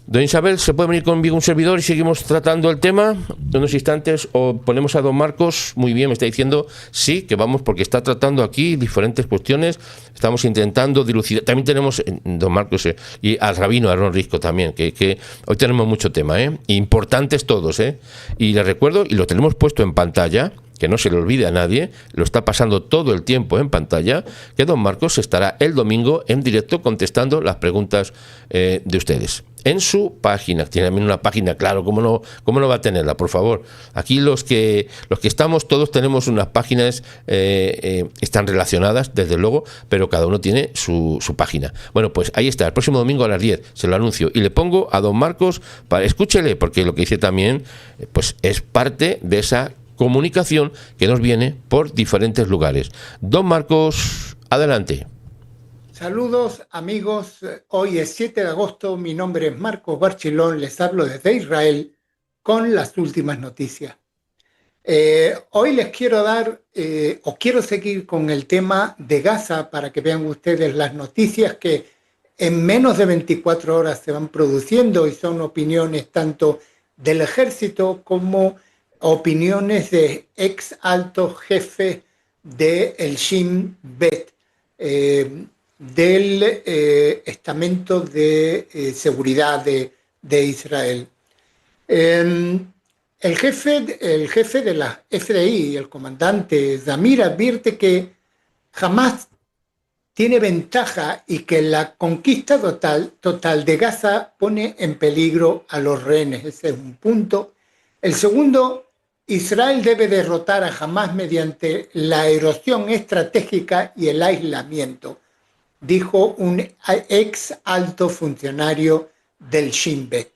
Don Isabel, ¿se puede venir conmigo un servidor y seguimos tratando el tema en unos instantes? ¿O ponemos a don Marcos? Muy bien, me está diciendo sí, que vamos, porque está tratando aquí diferentes cuestiones. Estamos intentando dilucidar. También tenemos, don Marcos, y al rabino Aarón Risco también, que hoy tenemos mucho tema, importantes todos. Y les recuerdo, y lo tenemos puesto en pantalla, que no se le olvide a nadie, lo está pasando todo el tiempo en pantalla, que don Marcos estará el domingo en directo contestando las preguntas de ustedes. en su página. Tiene también una página, claro, ¿cómo no va a tenerla? Por favor, aquí los que estamos, todos tenemos unas páginas, están relacionadas, desde luego, pero cada uno tiene su página. Bueno, pues ahí está, el próximo domingo a las 10, se lo anuncio, y le pongo a don Marcos, escúchele, porque lo que dice también, pues es parte de esa comunicación que nos viene por diferentes lugares. Don Marcos, adelante.
Saludos amigos, hoy es 7 de agosto, mi nombre es Marcos Barchilón, les hablo desde Israel con las últimas noticias. Hoy les quiero quiero seguir con el tema de Gaza para que vean ustedes las noticias que en menos de 24 horas se van produciendo y son opiniones tanto del ejército como opiniones de ex altos jefes del Shin Bet. Del estamento de seguridad de Israel. El jefe de la FDI, el comandante Zamir, advierte que Hamás tiene ventaja y que la conquista total de Gaza pone en peligro a los rehenes. Ese es un punto. El segundo, Israel debe derrotar a Hamás mediante la erosión estratégica y el aislamiento, dijo un ex alto funcionario del Shin Bet.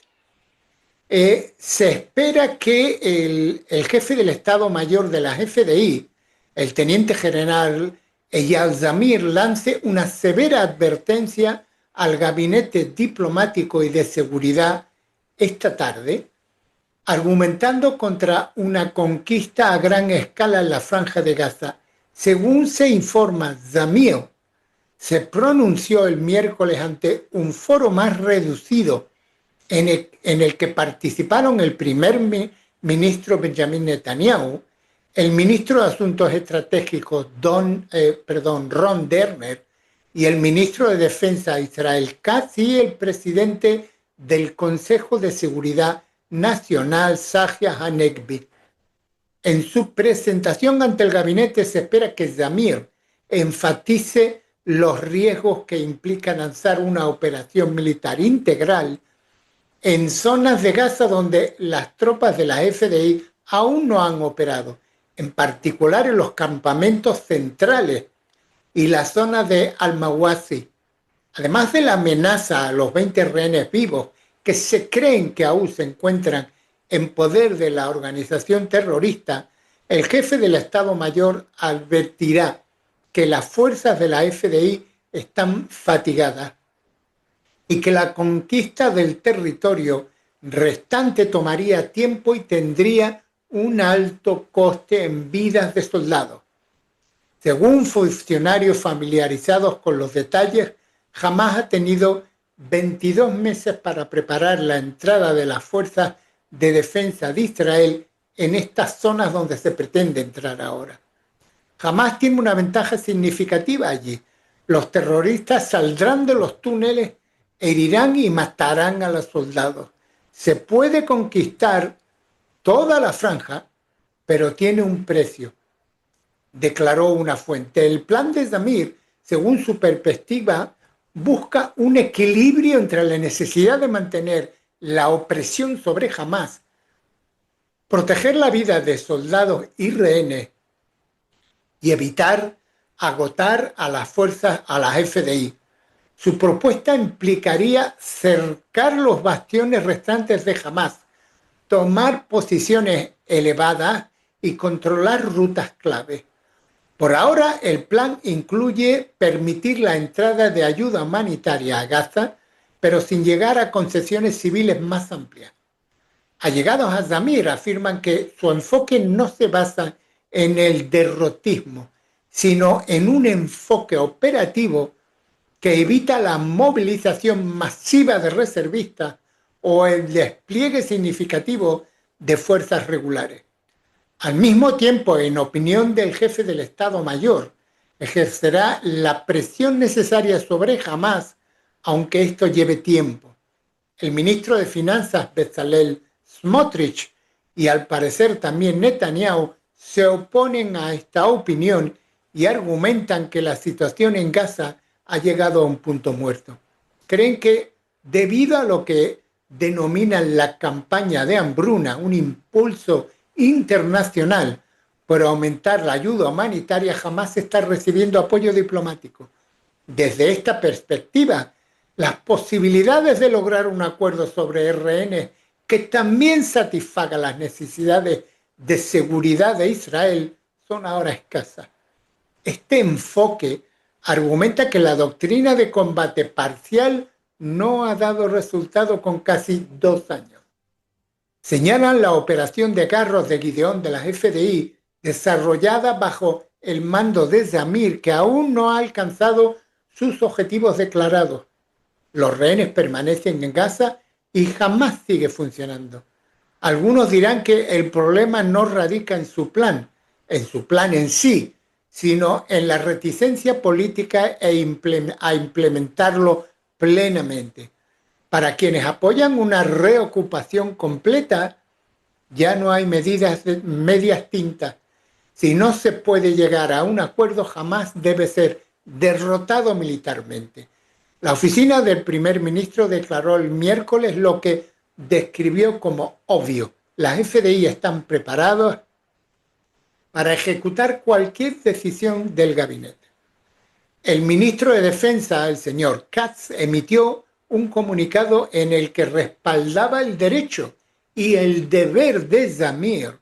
Se espera que el jefe del Estado Mayor de la FDI, el teniente general Eyal Zamir, lance una severa advertencia al gabinete diplomático y de seguridad esta tarde, argumentando contra una conquista a gran escala en la Franja de Gaza. Según se informa, Zamir se pronunció el miércoles ante un foro más reducido en el que participaron el primer ministro Benjamin Netanyahu, el ministro de Asuntos Estratégicos Ron Dermer y el ministro de Defensa Israel Katz y el presidente del Consejo de Seguridad Nacional Tzachi Hanegbi. En su presentación ante el gabinete se espera que Zamir enfatice los riesgos que implica lanzar una operación militar integral en zonas de Gaza donde las tropas de la FDI aún no han operado, en particular en los campamentos centrales y la zona de Al-Mawasi. Además de la amenaza a los 20 rehenes vivos que se creen que aún se encuentran en poder de la organización terrorista, el jefe del Estado Mayor advertirá que las fuerzas de la FDI están fatigadas y que la conquista del territorio restante tomaría tiempo y tendría un alto coste en vidas de soldados. Según funcionarios familiarizados con los detalles, Hamás ha tenido 22 meses para preparar la entrada de las fuerzas de defensa de Israel en estas zonas donde se pretende entrar ahora. Hamás tiene una ventaja significativa allí. Los terroristas saldrán de los túneles, herirán y matarán a los soldados. Se puede conquistar toda la franja, pero tiene un precio, declaró una fuente. El plan de Zamir, según su perspectiva, busca un equilibrio entre la necesidad de mantener la opresión sobre Hamás, proteger la vida de soldados y rehenes y evitar agotar a las fuerzas, a las FDI. Su propuesta implicaría cercar los bastiones restantes de Hamás, tomar posiciones elevadas y controlar rutas clave. Por ahora, el plan incluye permitir la entrada de ayuda humanitaria a Gaza, pero sin llegar a concesiones civiles más amplias. Allegados a Zamir afirman que su enfoque no se basa en el derrotismo, sino en un enfoque operativo que evita la movilización masiva de reservistas o el despliegue significativo de fuerzas regulares. Al mismo tiempo, en opinión del jefe del Estado Mayor, ejercerá la presión necesaria sobre Hamás, aunque esto lleve tiempo. El ministro de Finanzas, Bezalel Smotrich, y al parecer también Netanyahu, se oponen a esta opinión y argumentan que la situación en Gaza ha llegado a un punto muerto. Creen que debido a lo que denominan la campaña de hambruna, un impulso internacional por aumentar la ayuda humanitaria, jamás está recibiendo apoyo diplomático. Desde esta perspectiva, las posibilidades de lograr un acuerdo sobre RN que también satisfaga las necesidades de seguridad de Israel son ahora escasas. Este enfoque argumenta que la doctrina de combate parcial no ha dado resultado con casi 2 años. Señalan la operación de carros de Gideón de las FDI desarrollada bajo el mando de Zamir, que aún no ha alcanzado sus objetivos declarados. Los rehenes permanecen en Gaza y jamás sigue funcionando. Algunos dirán que el problema no radica en su plan en sí, sino en la reticencia política a implementarlo plenamente. Para quienes apoyan una reocupación completa, ya no hay medias tintas. Si no se puede llegar a un acuerdo, jamás debe ser derrotado militarmente. La oficina del primer ministro declaró el miércoles lo que describió como obvio. Las FDI están preparados para ejecutar cualquier decisión del gabinete. El ministro de Defensa, el señor Katz, emitió un comunicado en el que respaldaba el derecho y el deber de Zamir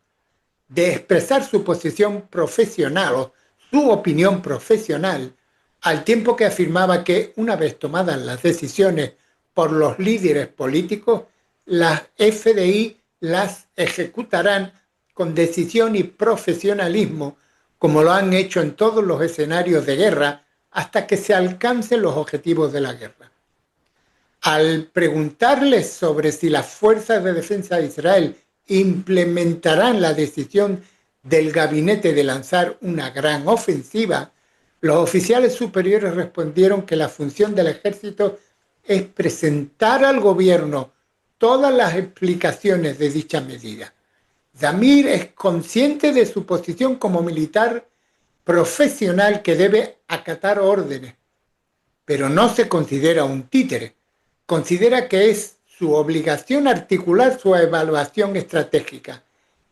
de expresar su posición profesional o su opinión profesional, al tiempo que afirmaba que una vez tomadas las decisiones por los líderes políticos, las FDI las ejecutarán con decisión y profesionalismo, como lo han hecho en todos los escenarios de guerra, hasta que se alcancen los objetivos de la guerra. Al preguntarles sobre si las fuerzas de defensa de Israel implementarán la decisión del gabinete de lanzar una gran ofensiva, los oficiales superiores respondieron que la función del ejército es presentar al gobierno todas las explicaciones de dicha medida. Zamir es consciente de su posición como militar profesional que debe acatar órdenes, pero no se considera un títere. Considera que es su obligación articular su evaluación estratégica.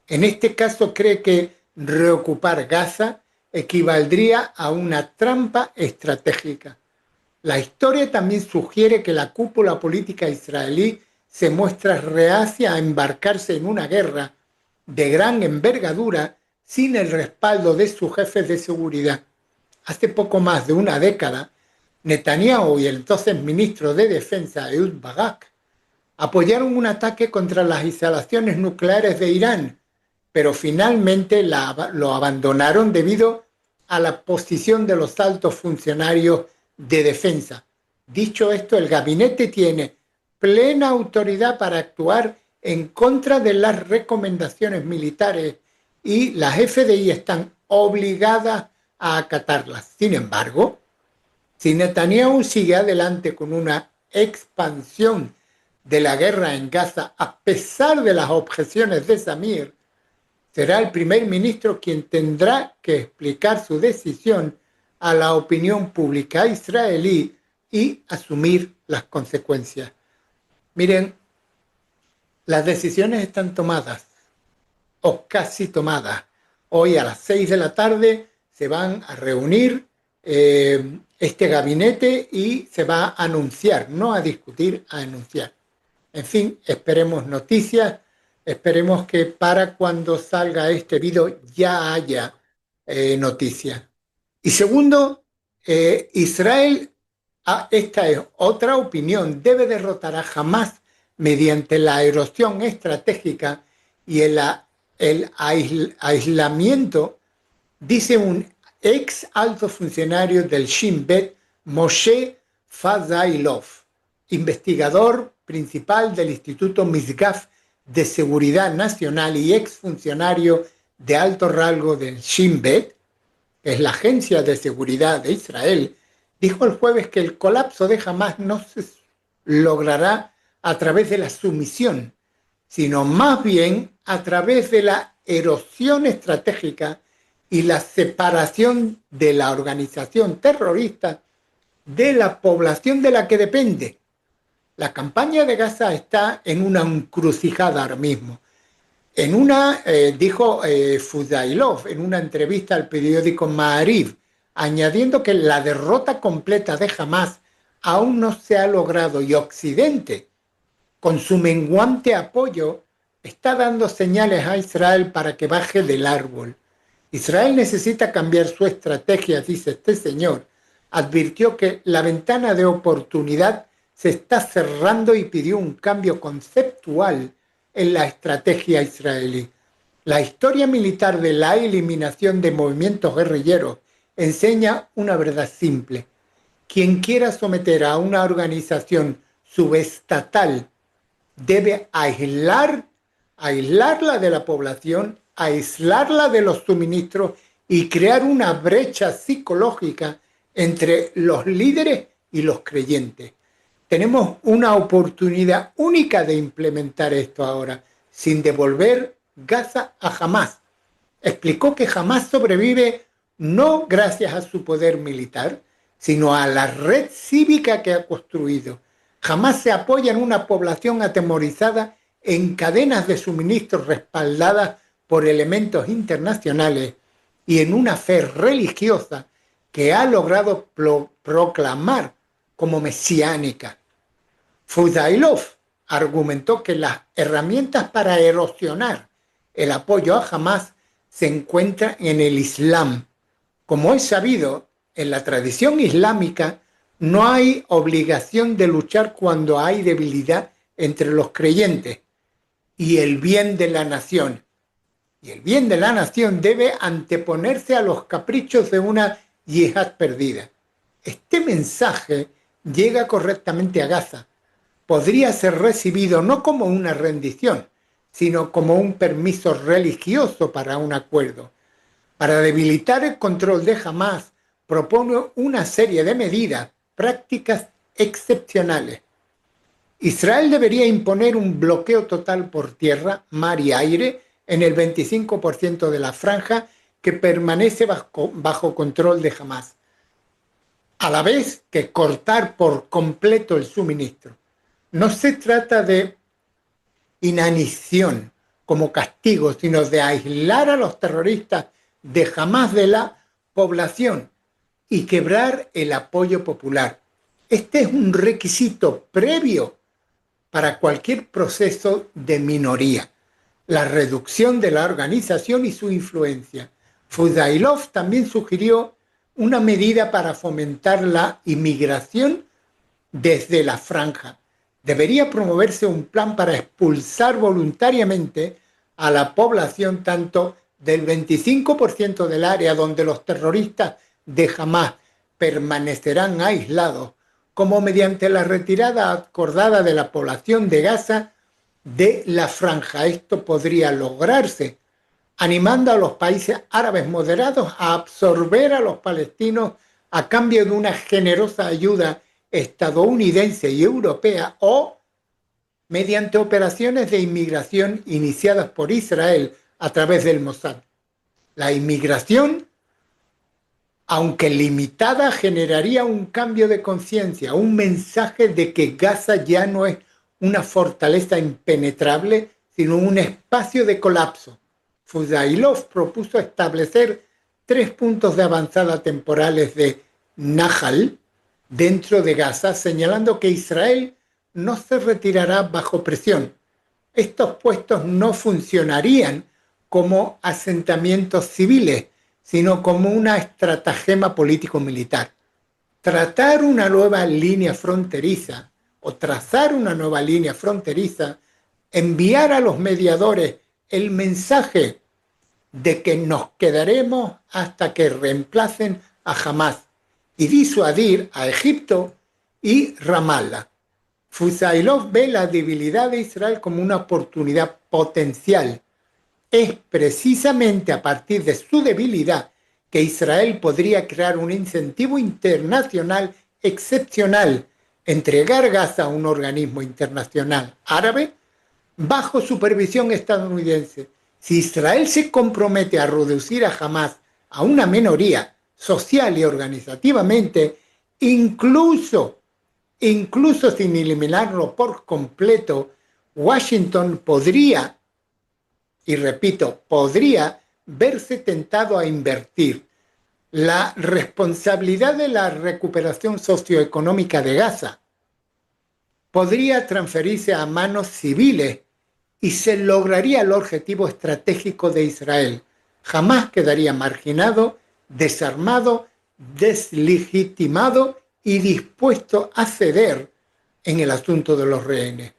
En este caso cree que reocupar Gaza equivaldría a una trampa estratégica. La historia también sugiere que la cúpula política israelí se muestra reacia a embarcarse en una guerra de gran envergadura sin el respaldo de sus jefes de seguridad. Hace poco más de una década, Netanyahu y el entonces ministro de Defensa, Ehud Barak, apoyaron un ataque contra las instalaciones nucleares de Irán, pero finalmente lo abandonaron debido a la posición de los altos funcionarios de defensa. Dicho esto, el gabinete tiene plena autoridad para actuar en contra de las recomendaciones militares y las FDI están obligadas a acatarlas. Sin embargo, si Netanyahu sigue adelante con una expansión de la guerra en Gaza, a pesar de las objeciones de Zamir, será el primer ministro quien tendrá que explicar su decisión a la opinión pública israelí y asumir las consecuencias. Miren, las decisiones están tomadas, o casi tomadas. Hoy a las 6 de la tarde se van a reunir este gabinete y se va a anunciar, no a discutir, a anunciar. En fin, esperemos noticias, esperemos que para cuando salga este video ya haya noticias. Y segundo, Israel, esta es otra opinión, debe derrotar a Hamás mediante la erosión estratégica y el aislamiento, dice un ex alto funcionario del Shin Bet, Moshe Fazailov, investigador principal del Instituto Misgaf de Seguridad Nacional y ex funcionario de alto rango del Shin Bet, que es la agencia de seguridad de Israel, dijo el jueves que el colapso de Hamás no se logrará a través de la sumisión, sino más bien a través de la erosión estratégica y la separación de la organización terrorista de la población de la que depende. La campaña de Gaza está en una encrucijada ahora mismo. Dijo Fudailov en una entrevista al periódico Ma'ariv, añadiendo que la derrota completa de Hamás aún no se ha logrado y Occidente, con su menguante apoyo, está dando señales a Israel para que baje del árbol. Israel necesita cambiar su estrategia, dice este señor. Advirtió que la ventana de oportunidad se está cerrando y pidió un cambio conceptual en la estrategia israelí. La historia militar de la eliminación de movimientos guerrilleros enseña una verdad simple. Quien quiera someter a una organización subestatal debe aislarla de la población, aislarla de los suministros y crear una brecha psicológica entre los líderes y los creyentes. Tenemos una oportunidad única de implementar esto ahora, sin devolver Gaza a Hamás. Explicó que Hamás sobrevive no gracias a su poder militar, sino a la red cívica que ha construido. Hamás se apoya en una población atemorizada en cadenas de suministros respaldadas por elementos internacionales y en una fe religiosa que ha logrado proclamar como mesiánica. Fudailov argumentó que las herramientas para erosionar el apoyo a Hamás se encuentran en el Islam. Como es sabido, en la tradición islámica no hay obligación de luchar cuando hay debilidad entre los creyentes y el bien de la nación. Y el bien de la nación debe anteponerse a los caprichos de una yihad perdida. Este mensaje llega correctamente a Gaza. Podría ser recibido no como una rendición, sino como un permiso religioso para un acuerdo. Para debilitar el control de Hamás, propone una serie de medidas prácticas excepcionales. Israel debería imponer un bloqueo total por tierra, mar y aire en el 25% de la franja que permanece bajo control de Hamás, a la vez que cortar por completo el suministro. No se trata de inanición como castigo, sino de aislar a los terroristas de Hamás de la población y quebrar el apoyo popular. Este es un requisito previo para cualquier proceso de minoría, la reducción de la organización y su influencia. Fudailov también sugirió una medida para fomentar la inmigración desde la franja. Debería promoverse un plan para expulsar voluntariamente a la población tanto del 25% del área donde los terroristas de Hamás permanecerán aislados, como mediante la retirada acordada de la población de Gaza de la franja. Esto podría lograrse animando a los países árabes moderados a absorber a los palestinos a cambio de una generosa ayuda estadounidense y europea o mediante operaciones de inmigración iniciadas por Israel a través del Mossad. La inmigración, aunque limitada, generaría un cambio de conciencia, un mensaje de que Gaza ya no es una fortaleza impenetrable, sino un espacio de colapso. Fudailov propuso establecer 3 puntos de avanzada temporales de Nahal dentro de Gaza, señalando que Israel no se retirará bajo presión. Estos puestos no funcionarían como asentamientos civiles, sino como una estratagema político-militar. Trazar una nueva línea fronteriza, enviar a los mediadores el mensaje de que nos quedaremos hasta que reemplacen a Hamás y disuadir a Egipto y Ramallah. Fudailov ve la debilidad de Israel como una oportunidad potencial. Es precisamente a partir de su debilidad que Israel podría crear un incentivo internacional excepcional, entregar Gaza a un organismo internacional árabe bajo supervisión estadounidense. Si Israel se compromete a reducir a Hamás a una minoría social y organizativamente, incluso incluso sin eliminarlo por completo, Washington podría, y repito, podría verse tentado a invertir la responsabilidad de la recuperación socioeconómica de Gaza. Podría transferirse a manos civiles y se lograría el objetivo estratégico de Israel. Jamás quedaría marginado, desarmado, deslegitimado y dispuesto a ceder en el asunto de los rehenes.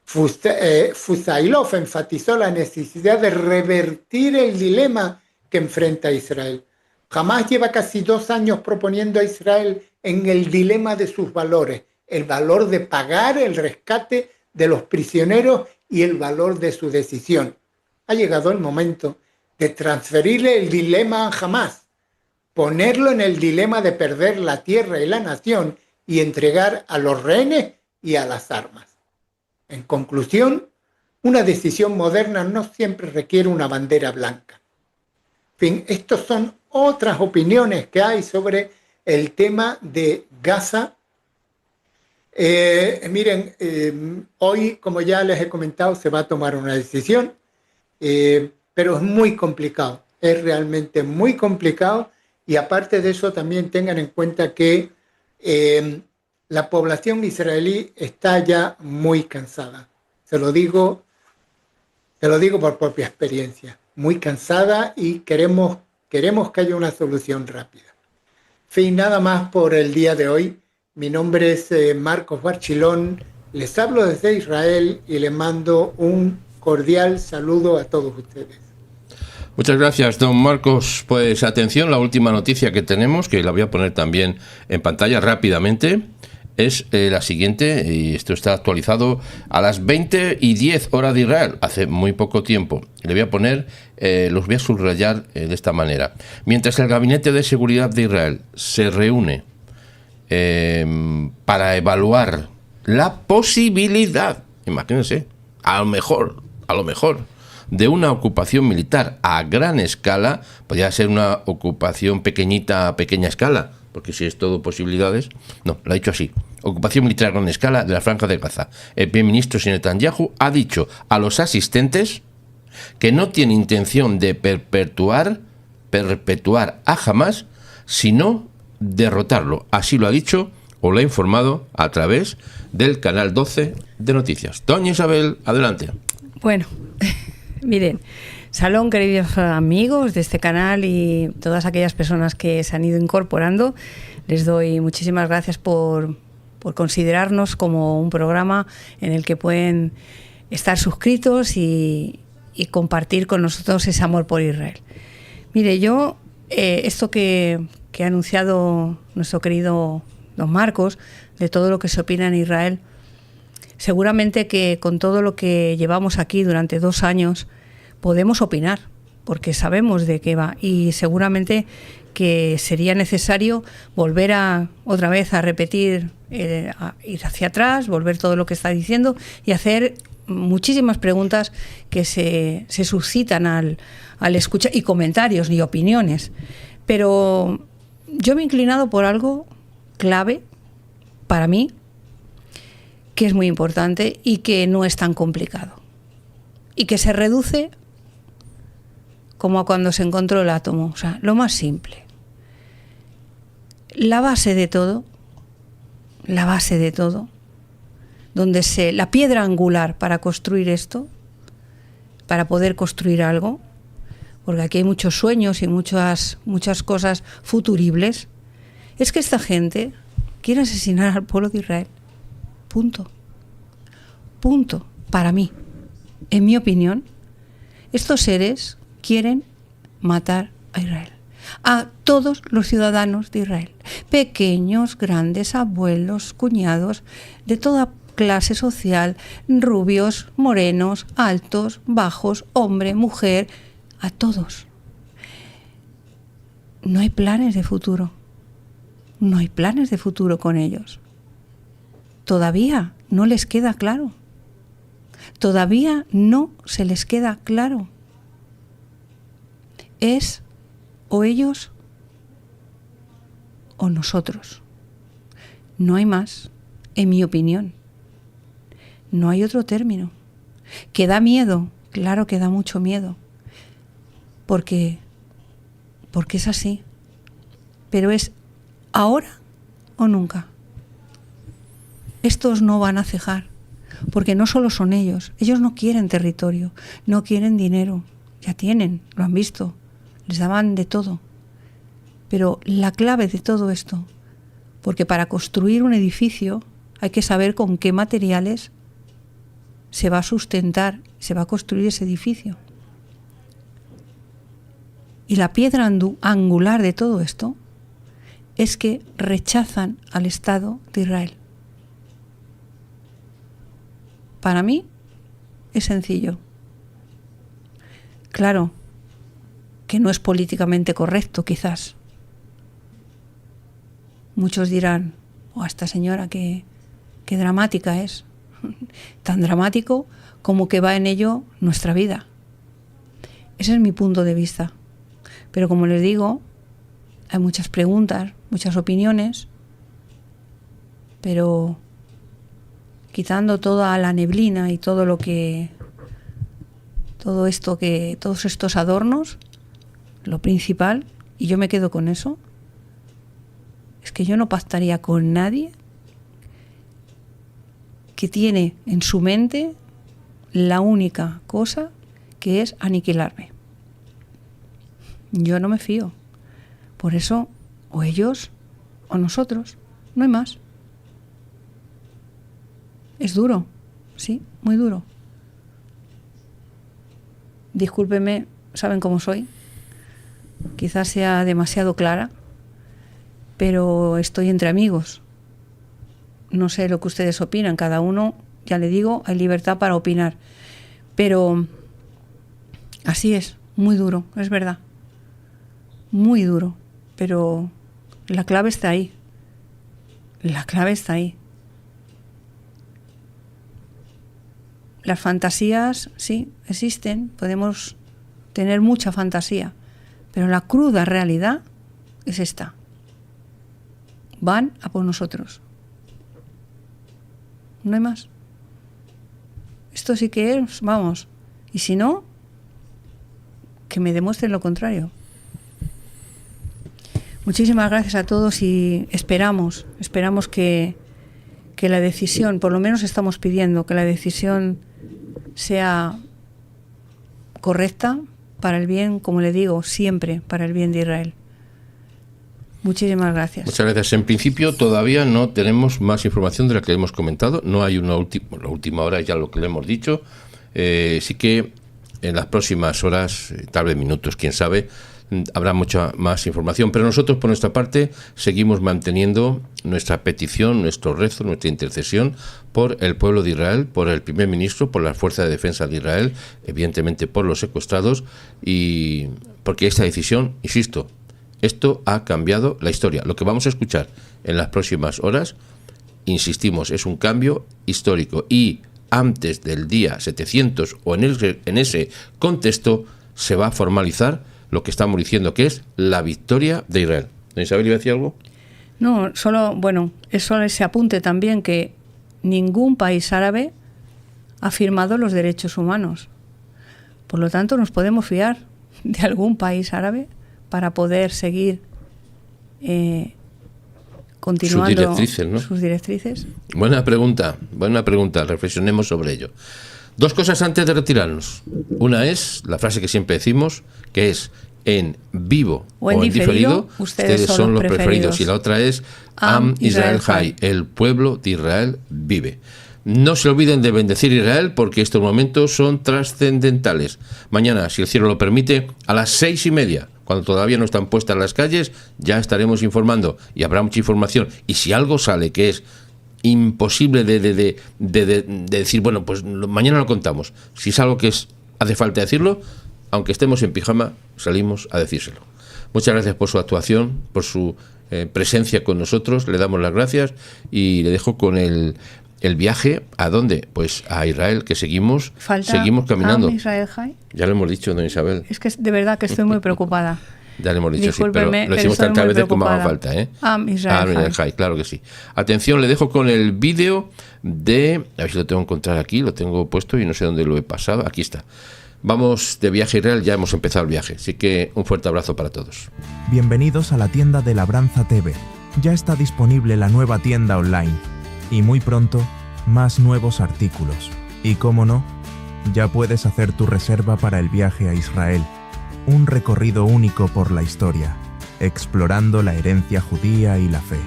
Fusailov enfatizó la necesidad de revertir el dilema que enfrenta Israel. Jamás lleva casi 2 años proponiendo a Israel en el dilema de sus valores, el valor de pagar el rescate de los prisioneros y el valor de su decisión. Ha llegado el momento de transferirle el dilema a Hamás, ponerlo en el dilema de perder la tierra y la nación y entregar a los rehenes y a las armas. En conclusión, una decisión moderna no siempre requiere una bandera blanca. En fin, estas son otras opiniones que hay sobre el tema de Gaza. Hoy, como ya les he comentado, se va a tomar una decisión, pero es muy complicado, es realmente muy complicado, y aparte de eso también tengan en cuenta que la población israelí está ya muy cansada. Se lo digo por propia experiencia, muy cansada, y queremos que haya una solución rápida. En fin, nada más por el día de hoy. Mi nombre es Marcos Barchilón, les hablo desde Israel y les mando un cordial saludo a todos ustedes.
Muchas gracias, don Marcos. Pues atención, la última noticia que tenemos, que la voy a poner también en pantalla rápidamente, es la siguiente, y esto está actualizado a las 20:10 hora de Israel, hace muy poco tiempo. Le voy a poner, los voy a subrayar de esta manera. Mientras el Gabinete de Seguridad de Israel se reúne para evaluar la posibilidad, imagínense, a lo mejor, de una ocupación militar a gran escala, podría ser una ocupación pequeñita a pequeña escala, porque si es todo posibilidades, no, lo ha dicho así, ocupación militar a gran escala de la Franja de Gaza. El primer ministro Netanyahu ha dicho a los asistentes que no tiene intención de perpetuar a Hamás, sino derrotarlo. Así lo ha dicho o lo ha informado a través del canal 12 de noticias. Doña Isabel, adelante.
Bueno, miren, salón, queridos amigos de este canal y todas aquellas personas que se han ido incorporando, les doy muchísimas gracias por considerarnos como un programa en el que pueden estar suscritos y compartir con nosotros ese amor por Israel. Mire, yo, esto que ha anunciado nuestro querido don Marcos, de todo lo que se opina en Israel, seguramente que con todo lo que llevamos aquí durante 2 años podemos opinar, porque sabemos de qué va, y seguramente que sería necesario volver otra vez a repetir, a ir hacia atrás, volver todo lo que está diciendo y hacer muchísimas preguntas que se suscitan al escuchar, y comentarios y opiniones. Pero yo me he inclinado por algo clave para mí, que es muy importante y que no es tan complicado, y que se reduce como cuando se encontró el átomo, o sea, lo más simple. La base de todo, la piedra angular para construir esto, para poder construir algo, porque aquí hay muchos sueños y muchas cosas futuribles, es que esta gente quiere asesinar al pueblo de Israel. Punto. Para mí, en mi opinión, estos seres quieren matar a Israel, a todos los ciudadanos de Israel, pequeños, grandes, abuelos, cuñados, de toda clase social, rubios, morenos, altos, bajos, hombre, mujer, a todos. No hay planes de futuro. No hay planes de futuro con ellos. Todavía no les queda claro. Todavía no se les queda claro. Es o ellos o nosotros. No hay más, en mi opinión. No hay otro término. ¿Que da miedo? Claro que da mucho miedo. Porque es así. Pero es ahora o nunca. Estos no van a cejar, porque no solo son ellos no quieren territorio, no quieren dinero, ya tienen, lo han visto, les daban de todo. Pero la clave de todo esto, porque para construir un edificio hay que saber con qué materiales se va a sustentar, se va a construir ese edificio. Y la piedra angular de todo esto es que rechazan al Estado de Israel. Para mí es sencillo. Claro que no es políticamente correcto, quizás. Muchos dirán, esta señora qué dramática es. Tan dramático como que va en ello nuestra vida. Ese es mi punto de vista. Pero como les digo, hay muchas preguntas, muchas opiniones, pero quitando toda la neblina y todos estos adornos, lo principal, y yo me quedo con eso, es que yo no pactaría con nadie que tiene en su mente la única cosa que es aniquilarme. Yo no me fío. Por eso, o ellos o nosotros, no hay más. Es duro, sí, muy duro. Discúlpeme, saben cómo soy. Quizás sea demasiado clara, pero estoy entre amigos. No sé lo que ustedes opinan, cada uno, ya le digo, hay libertad para opinar. Pero así es, muy duro, es verdad. Muy duro, pero la clave está ahí. La clave está ahí. Las fantasías, sí, existen, podemos tener mucha fantasía, pero la cruda realidad es esta. Van a por nosotros. No hay más. Esto sí que es, vamos, y si no, que me demuestren lo contrario. Muchísimas gracias a todos y esperamos que la decisión, por lo menos estamos pidiendo que la decisión sea correcta para el bien, como le digo, siempre para el bien de Israel. Muchísimas gracias.
Muchas gracias. En principio todavía no tenemos más información de la que hemos comentado. No hay la última hora, ya lo que le hemos dicho. Sí que en las próximas horas, tal vez minutos, quién sabe, habrá mucha más información. Pero nosotros, por nuestra parte, seguimos manteniendo nuestra petición, nuestro rezo, nuestra intercesión por el pueblo de Israel, por el primer ministro, por la Fuerza de Defensa de Israel, evidentemente por los secuestrados, y porque esta decisión, insisto, esto ha cambiado la historia. Lo que vamos a escuchar en las próximas horas, insistimos, es un cambio histórico, y antes del día 700 o en ese contexto se va a formalizar lo que estamos diciendo, que es la victoria de Israel. ¿Doña Isabel iba a decir algo?
No, es solo ese apunte también, que ningún país árabe ha firmado los derechos humanos. Por lo tanto, nos podemos fiar de algún país árabe para poder seguir continuando sus directrices.
Buena pregunta, reflexionemos sobre ello. Dos cosas antes de retirarnos. Una es la frase que siempre decimos, que es en vivo o en diferido, ustedes son los preferidos. Y la otra es Am Israel Hay, el pueblo de Israel vive. No se olviden de bendecir Israel, porque estos momentos son trascendentales. Mañana, si el cielo lo permite, a las 6:30, cuando todavía no están puestas las calles, ya estaremos informando y habrá mucha información. Y si algo sale que es imposible de decir, bueno, pues mañana lo contamos. Si es algo que hace falta decirlo, aunque estemos en pijama, salimos a decírselo. Muchas gracias por su actuación, por su presencia con nosotros. Le damos las gracias y le dejo con el viaje. ¿A dónde? Pues a Israel, que seguimos caminando.
Israel Hay.
Ya lo hemos dicho, doña Isabel.
Es que de verdad que estoy muy preocupada.
Ya le hemos dicho, sí, pero
Discúlpeme,
lo decimos
pero
tantas
estoy muy
veces como haga
preocupada.
falta, ¿eh?
Am Israel High.
High, claro que sí. Atención, le dejo con el vídeo de... A ver si lo tengo que encontrar aquí, lo tengo puesto y no sé dónde lo he pasado. Aquí está. Vamos de viaje a Israel, ya hemos empezado el viaje, así que un fuerte abrazo para todos.
Bienvenidos a la tienda de Labranza TV. Ya está disponible la nueva tienda online. Y muy pronto, más nuevos artículos. Y cómo no, ya puedes hacer tu reserva para el viaje a Israel. Un recorrido único por la historia, explorando la herencia judía y la fe.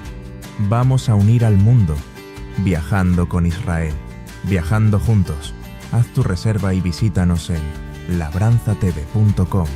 Vamos a unir al mundo, viajando con Israel, viajando juntos. Haz tu reserva y visítanos en labranzatv.com.